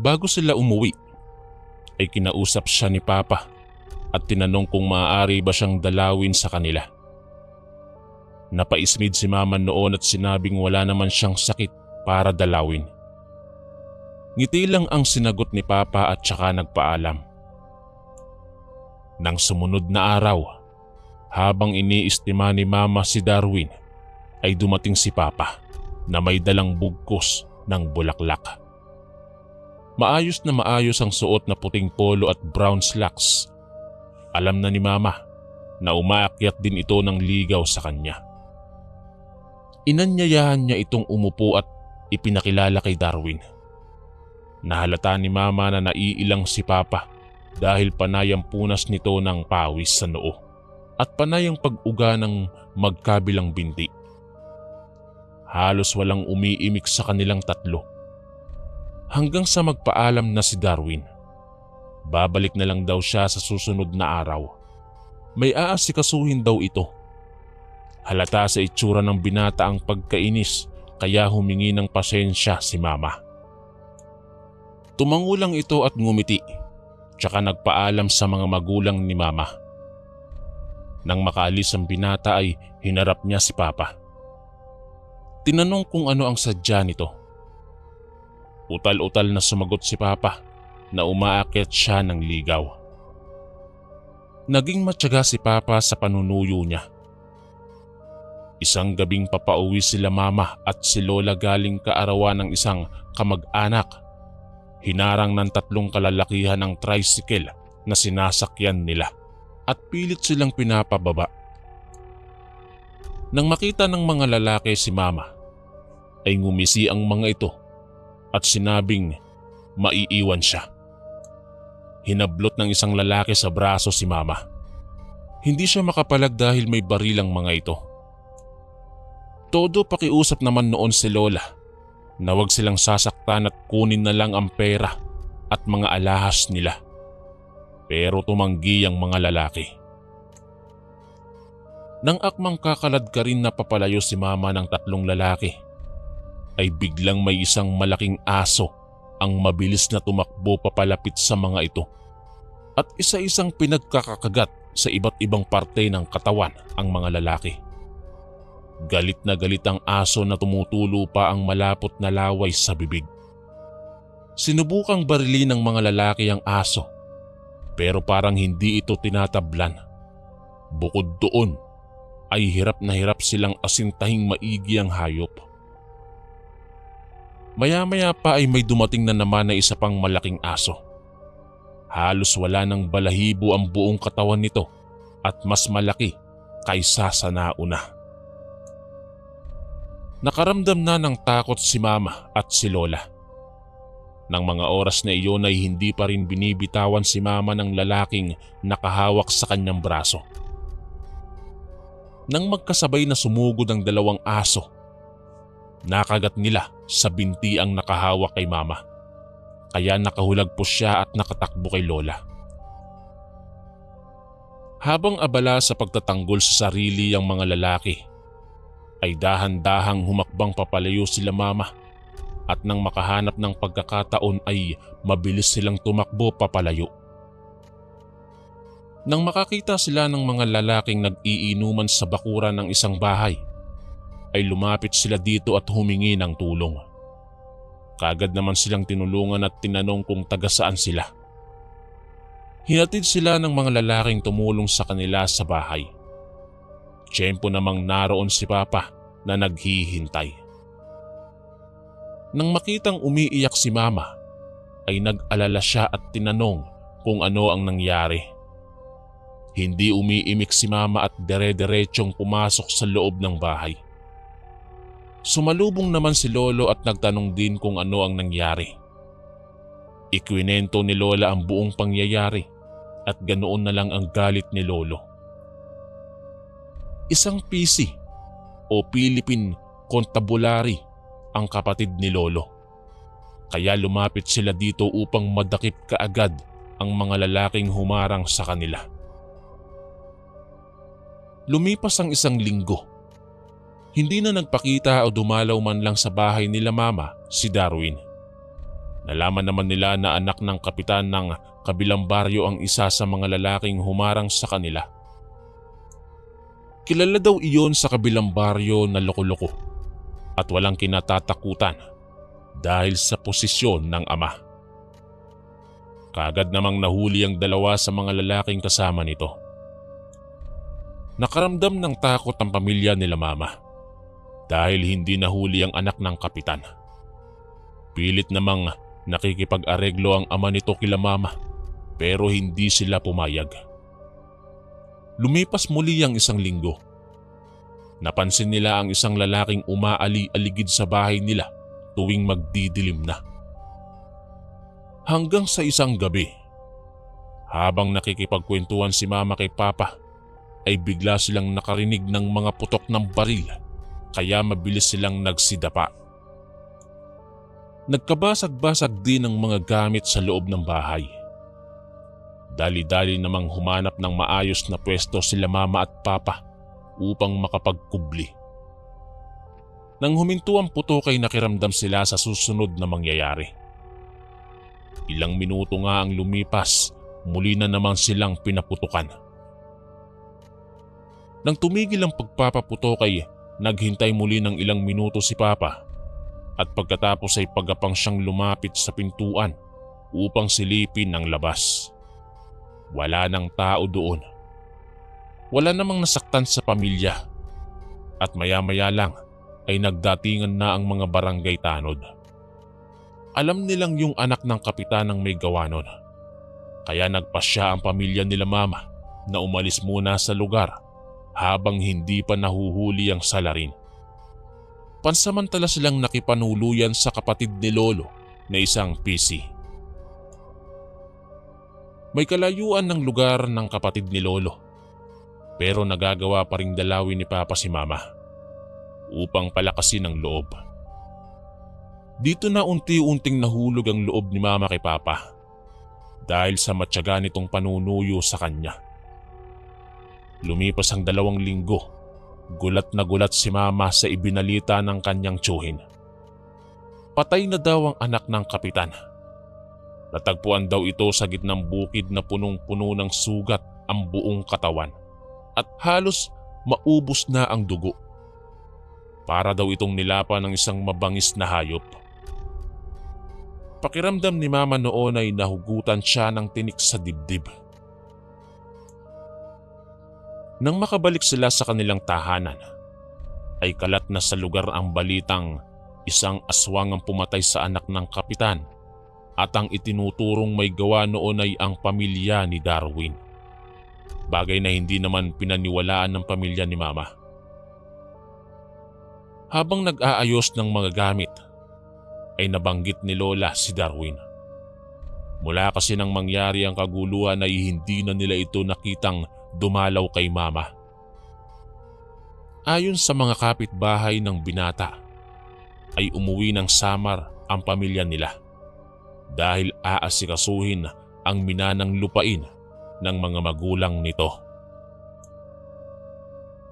Bago sila umuwi, ay kinausap siya ni Papa at tinanong kung maaari ba siyang dalawin sa kanila. Napaismid si Mama noon at sinabing wala naman siyang sakit para dalawin. Ngiti lang ang sinagot ni Papa at saka nagpaalam. Nang sumunod na araw, habang iniistima ni Mama si Darwin, ay dumating si Papa na may dalang bugkos ng bulaklak. Maayos na maayos ang suot na puting polo at brown slacks. Alam na ni Mama na umaakyat din ito ng ligaw sa kanya. Inanyayahan niya itong umupo at ipinakilala kay Darwin. Nahalata ni Mama na naiilang si Papa dahil panay ang punas nito ng pawis sa noo at panay ang pag-uga ng magkabilang binti. Halos walang umiimik sa kanilang tatlo. Hanggang sa magpaalam na si Darwin. Babalik na lang daw siya sa susunod na araw. May aasikasuhin daw ito. Halata sa itsura ng binata ang pagkainis kaya humingi ng pasensya si Mama. Tumango lang ito at ngumiti, tsaka nagpaalam sa mga magulang ni Mama. Nang makaalis ang binata ay hinarap niya si Papa. Tinanong kung ano ang sadya nito. Utal-utal na sumagot si Papa na umaakyat siya ng ligaw. Naging matyaga si Papa sa panunuyo niya. Isang gabing papauwi sila Mama at si Lola galing kaarawan ng isang kamag-anak. Hinarang ng 3 kalalakihan ang tricycle na sinasakyan nila at pilit silang pinapababa. Nang makita ng mga lalaki si Mama, ay ngumisi ang mga ito at sinabing maiiwan siya. Hinablot ng isang lalaki sa braso si Mama. Hindi siya makapalag dahil may barilang mga ito. Todo pakiusap naman noon si Lola na wag silang sasaktan at kunin na lang ang pera at mga alahas nila. Pero tumanggi ang mga lalaki. Nang akmang kakalad ka rin na papalayo si mama ng 3 lalaki, ay biglang may isang malaking aso ang mabilis na tumakbo papalapit sa mga ito at isa-isang pinagkakakagat sa iba't ibang parte ng katawan ang mga lalaki. Galit na galit ang aso na tumutulo pa ang malapot na laway sa bibig. Sinubukang barilin ng mga lalaki ang aso pero parang hindi ito tinatablan. Bukod doon ay hirap na hirap silang asintahing maigi ang hayop. Maya-maya pa ay may dumating na naman na isa pang malaking aso. Halos wala ng balahibo ang buong katawan nito at mas malaki kaysa sa nauna. Nakaramdam na ng takot si mama at si lola. Nang mga oras na iyon ay hindi pa rin binibitawan si mama ng lalaking nakahawak sa kanyang braso. Nang magkasabay na sumugod ang 2 aso, nakagat nila sa binti ang nakahawak kay mama. Kaya nakahulagpos siya at nakatakbo kay lola. Habang abala sa pagtatanggol sa sarili ang mga lalaki, ay dahan-dahang humakbang papalayo sila mama at nang makahanap ng pagkakataon ay mabilis silang tumakbo papalayo. Nang makakita sila ng mga lalaking nag-iinuman sa bakuran ng isang bahay, ay lumapit sila dito at humingi ng tulong. Kaagad naman silang tinulungan at tinanong kung taga saan sila. Hinatid sila ng mga lalaking tumulong sa kanila sa bahay. Tiyempo namang naroon si Papa na naghihintay. Nang makitang umiiyak si Mama, ay nag-alala siya at tinanong kung ano ang nangyari. Hindi umiimik si Mama at dire-diretsyong pumasok sa loob ng bahay. Sumalubong naman si Lolo at nagtanong din kung ano ang nangyari. Ikwinento ni Lola ang buong pangyayari at ganoon na lang ang galit ni Lolo. Isang PC o Philippine Constabulary ang kapatid ni Lolo. Kaya lumapit sila dito upang madakip kaagad ang mga lalaking humarang sa kanila. Lumipas ang 1 linggo. Hindi na nagpakita o dumalaw man lang sa bahay nila mama si Darwin. Nalaman naman nila na anak ng kapitan ng kabilang baryo ang isa sa mga lalaking humarang sa kanila. Kilala daw iyon sa kabilang baryo na loko-loko at walang kinatatakutan dahil sa posisyon ng ama. Kaagad namang nahuli ang 2 sa mga lalaking kasama nito. Nakaramdam ng takot ang pamilya nila mama dahil hindi nahuli ang anak ng kapitan. Pilit namang nakikipag-areglo ang ama nito kila mama pero hindi sila pumayag. Lumipas muli ang 1 linggo. Napansin nila ang isang lalaking umaali-aligid sa bahay nila tuwing magdidilim na. Hanggang sa isang gabi, habang nakikipagkwentuhan si mama kay papa, ay bigla silang nakarinig ng mga putok ng baril kaya mabilis silang nagsidapa. Nagkabasag-basag din ang mga gamit sa loob ng bahay. Dali-dali namang humanap ng maayos na pwesto sila mama at papa upang makapagkubli. Nang huminto ang putok ay nakiramdam sila sa susunod na mangyayari. Ilang minuto nga ang lumipas, muli na naman silang pinaputukan. Nang tumigil ang pagpapaputok ay naghintay muli ng ilang minuto si Papa at pagkatapos ay pagapang siyang lumapit sa pintuan upang silipin ang labas. Wala nang tao doon. Wala namang nasaktan sa pamilya at maya-maya lang ay nagdatingan na ang mga barangay tanod. Alam nilang yung anak ng kapitan ang may gawa nun. Kaya nagpasya ang pamilya nila mama na umalis muna sa lugar habang hindi pa nahuhuli ang salarin. Pansamantala silang nakipanuluyan sa kapatid ni Lolo na isang PC. May kalayuan ng lugar ng kapatid ni Lolo pero nagagawa pa ring dalawin ni Papa si Mama upang palakasin ang loob. Dito na unti-unting nahulog ang loob ni Mama kay Papa dahil sa matyaga nitong panunuyo sa kanya. Lumipas ang 2 linggo, gulat na gulat si Mama sa ibinalita ng kanyang tiyuhin. Patay na daw ang anak ng kapitan. Natagpuan daw ito sa gitnang bukid na punong-puno ng sugat ang buong katawan at halos maubos na ang dugo. Para daw itong nilapa ng isang mabangis na hayop. Pakiramdam ni Mama noon ay nahugutan siya ng tinik sa dibdib. Nang makabalik sila sa kanilang tahanan, ay kalat na sa lugar ang balitang isang aswang ang pumatay sa anak ng kapitan at ang itinuturong may gawa noon ay ang pamilya ni Darwin. Bagay na hindi naman pinaniwalaan ng pamilya ni Mama. Habang nag-aayos ng mga gamit, ay nabanggit ni Lola si Darwin. Mula kasi nang mangyari ang kaguluhan ay hindi na nila ito nakitang dumalaw kay Mama. Ayon sa mga kapitbahay ng binata, ay umuwi ng Samar ang pamilya nila dahil aasikasuhin ang minanang lupain ng mga magulang nito.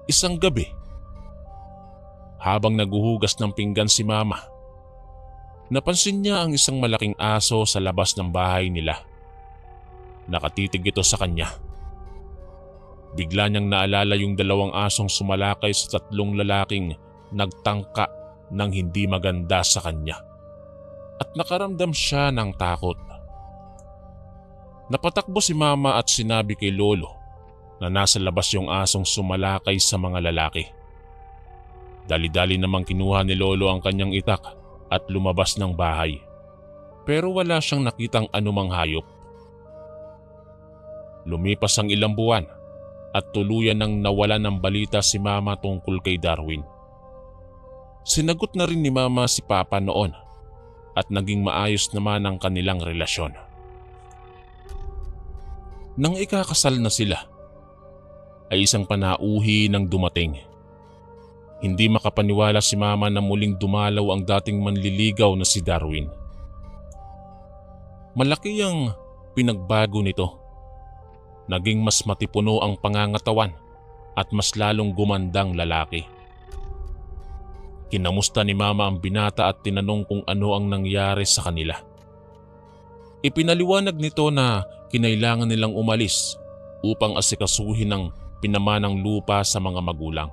Isang gabi, habang naguhugas ng pinggan si Mama, napansin niya ang isang malaking aso sa labas ng bahay nila. Nakatitig ito sa kanya. Bigla niyang naalala yung 2 asong sumalakay sa 3 lalaking nagtangka ng hindi maganda sa kanya at nakaramdam siya ng takot. Napatakbo si Mama at sinabi kay Lolo na nasa labas yung asong sumalakay sa mga lalaki. Dali-dali namang kinuha ni Lolo ang kanyang itak at lumabas ng bahay. Pero wala siyang nakitang anumang hayop. Lumipas ang ilang buwan at tuluyan nang nawala ng balita si Mama tungkol kay Darwin. Sinagot na rin ni Mama si Papa noon at naging maayos naman ang kanilang relasyon. Nang ikakasal na sila, ay isang panauhi nang dumating. Hindi makapaniwala si Mama na muling dumalaw ang dating manliligaw na si Darwin. Malaki ang pinagbago nito. Naging mas matipuno ang pangangatawan at mas lalong gumandang lalaki. Kinamusta ni Mama ang binata at tinanong kung ano ang nangyari sa kanila. Ipinaliwanag nito na kinailangan nilang umalis upang asikasuhin ang pinamanang lupa sa mga magulang.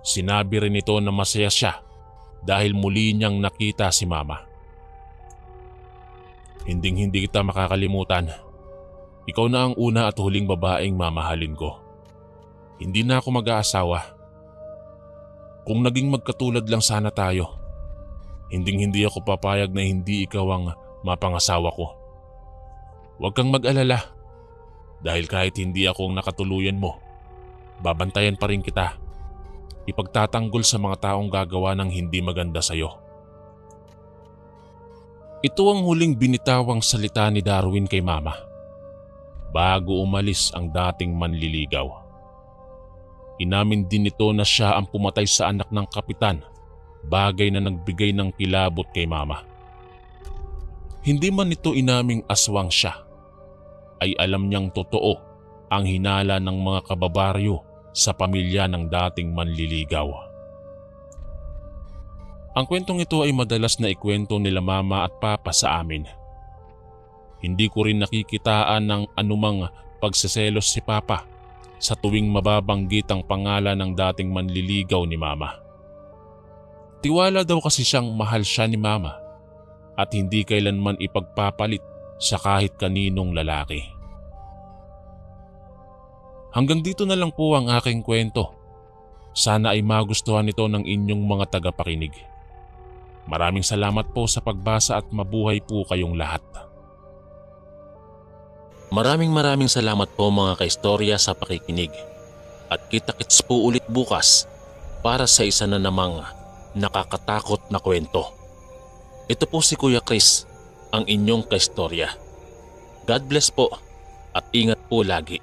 Sinabi rin nito na masaya siya dahil muli niyang nakita si Mama. Hinding-hindi kita makakalimutan. Ikaw na ang una at huling babaeng mamahalin ko. Hindi na ako mag-aasawa. Kung naging magkatulad lang sana tayo, hinding-hindi ako papayag na hindi ikaw ang mapangasawa ko. Huwag kang mag-alala dahil kahit hindi ako ang nakatuluyan mo, babantayan pa rin kita. Ipagtatanggol sa mga taong gagawa ng hindi maganda sa iyo. Ito ang huling binitawang salita ni Darwin kay Mama bago umalis ang dating manliligaw. Inamin din nito na siya ang pumatay sa anak ng kapitan, bagay na nagbigay ng kilabot kay Mama. Hindi man nito inaming aswang siya, ay alam niyang totoo ang hinala ng mga kababaryo sa pamilya ng dating manliligaw. Ang kwentong ito ay madalas na ikwento nila Mama at Papa sa amin. Hindi ko rin nakikitaan ng anumang pagseselos si Papa sa tuwing mababanggit ang pangalan ng dating manliligaw ni Mama. Tiwala daw kasi siyang mahal siya ni Mama at hindi kailanman ipagpapalit sa kahit kaninong lalaki. Hanggang dito na lang po ang aking kwento. Sana ay magustuhan ito ng inyong mga tagapakinig. Maraming salamat po sa pagbasa at mabuhay po kayong lahat. Maraming salamat po mga kaistorya sa pakikinig. At kita-kits po ulit bukas para sa isa na namang nakakatakot na kwento. Ito po si Kuya Chris, ang inyong kaistorya. God bless po at ingat po lagi.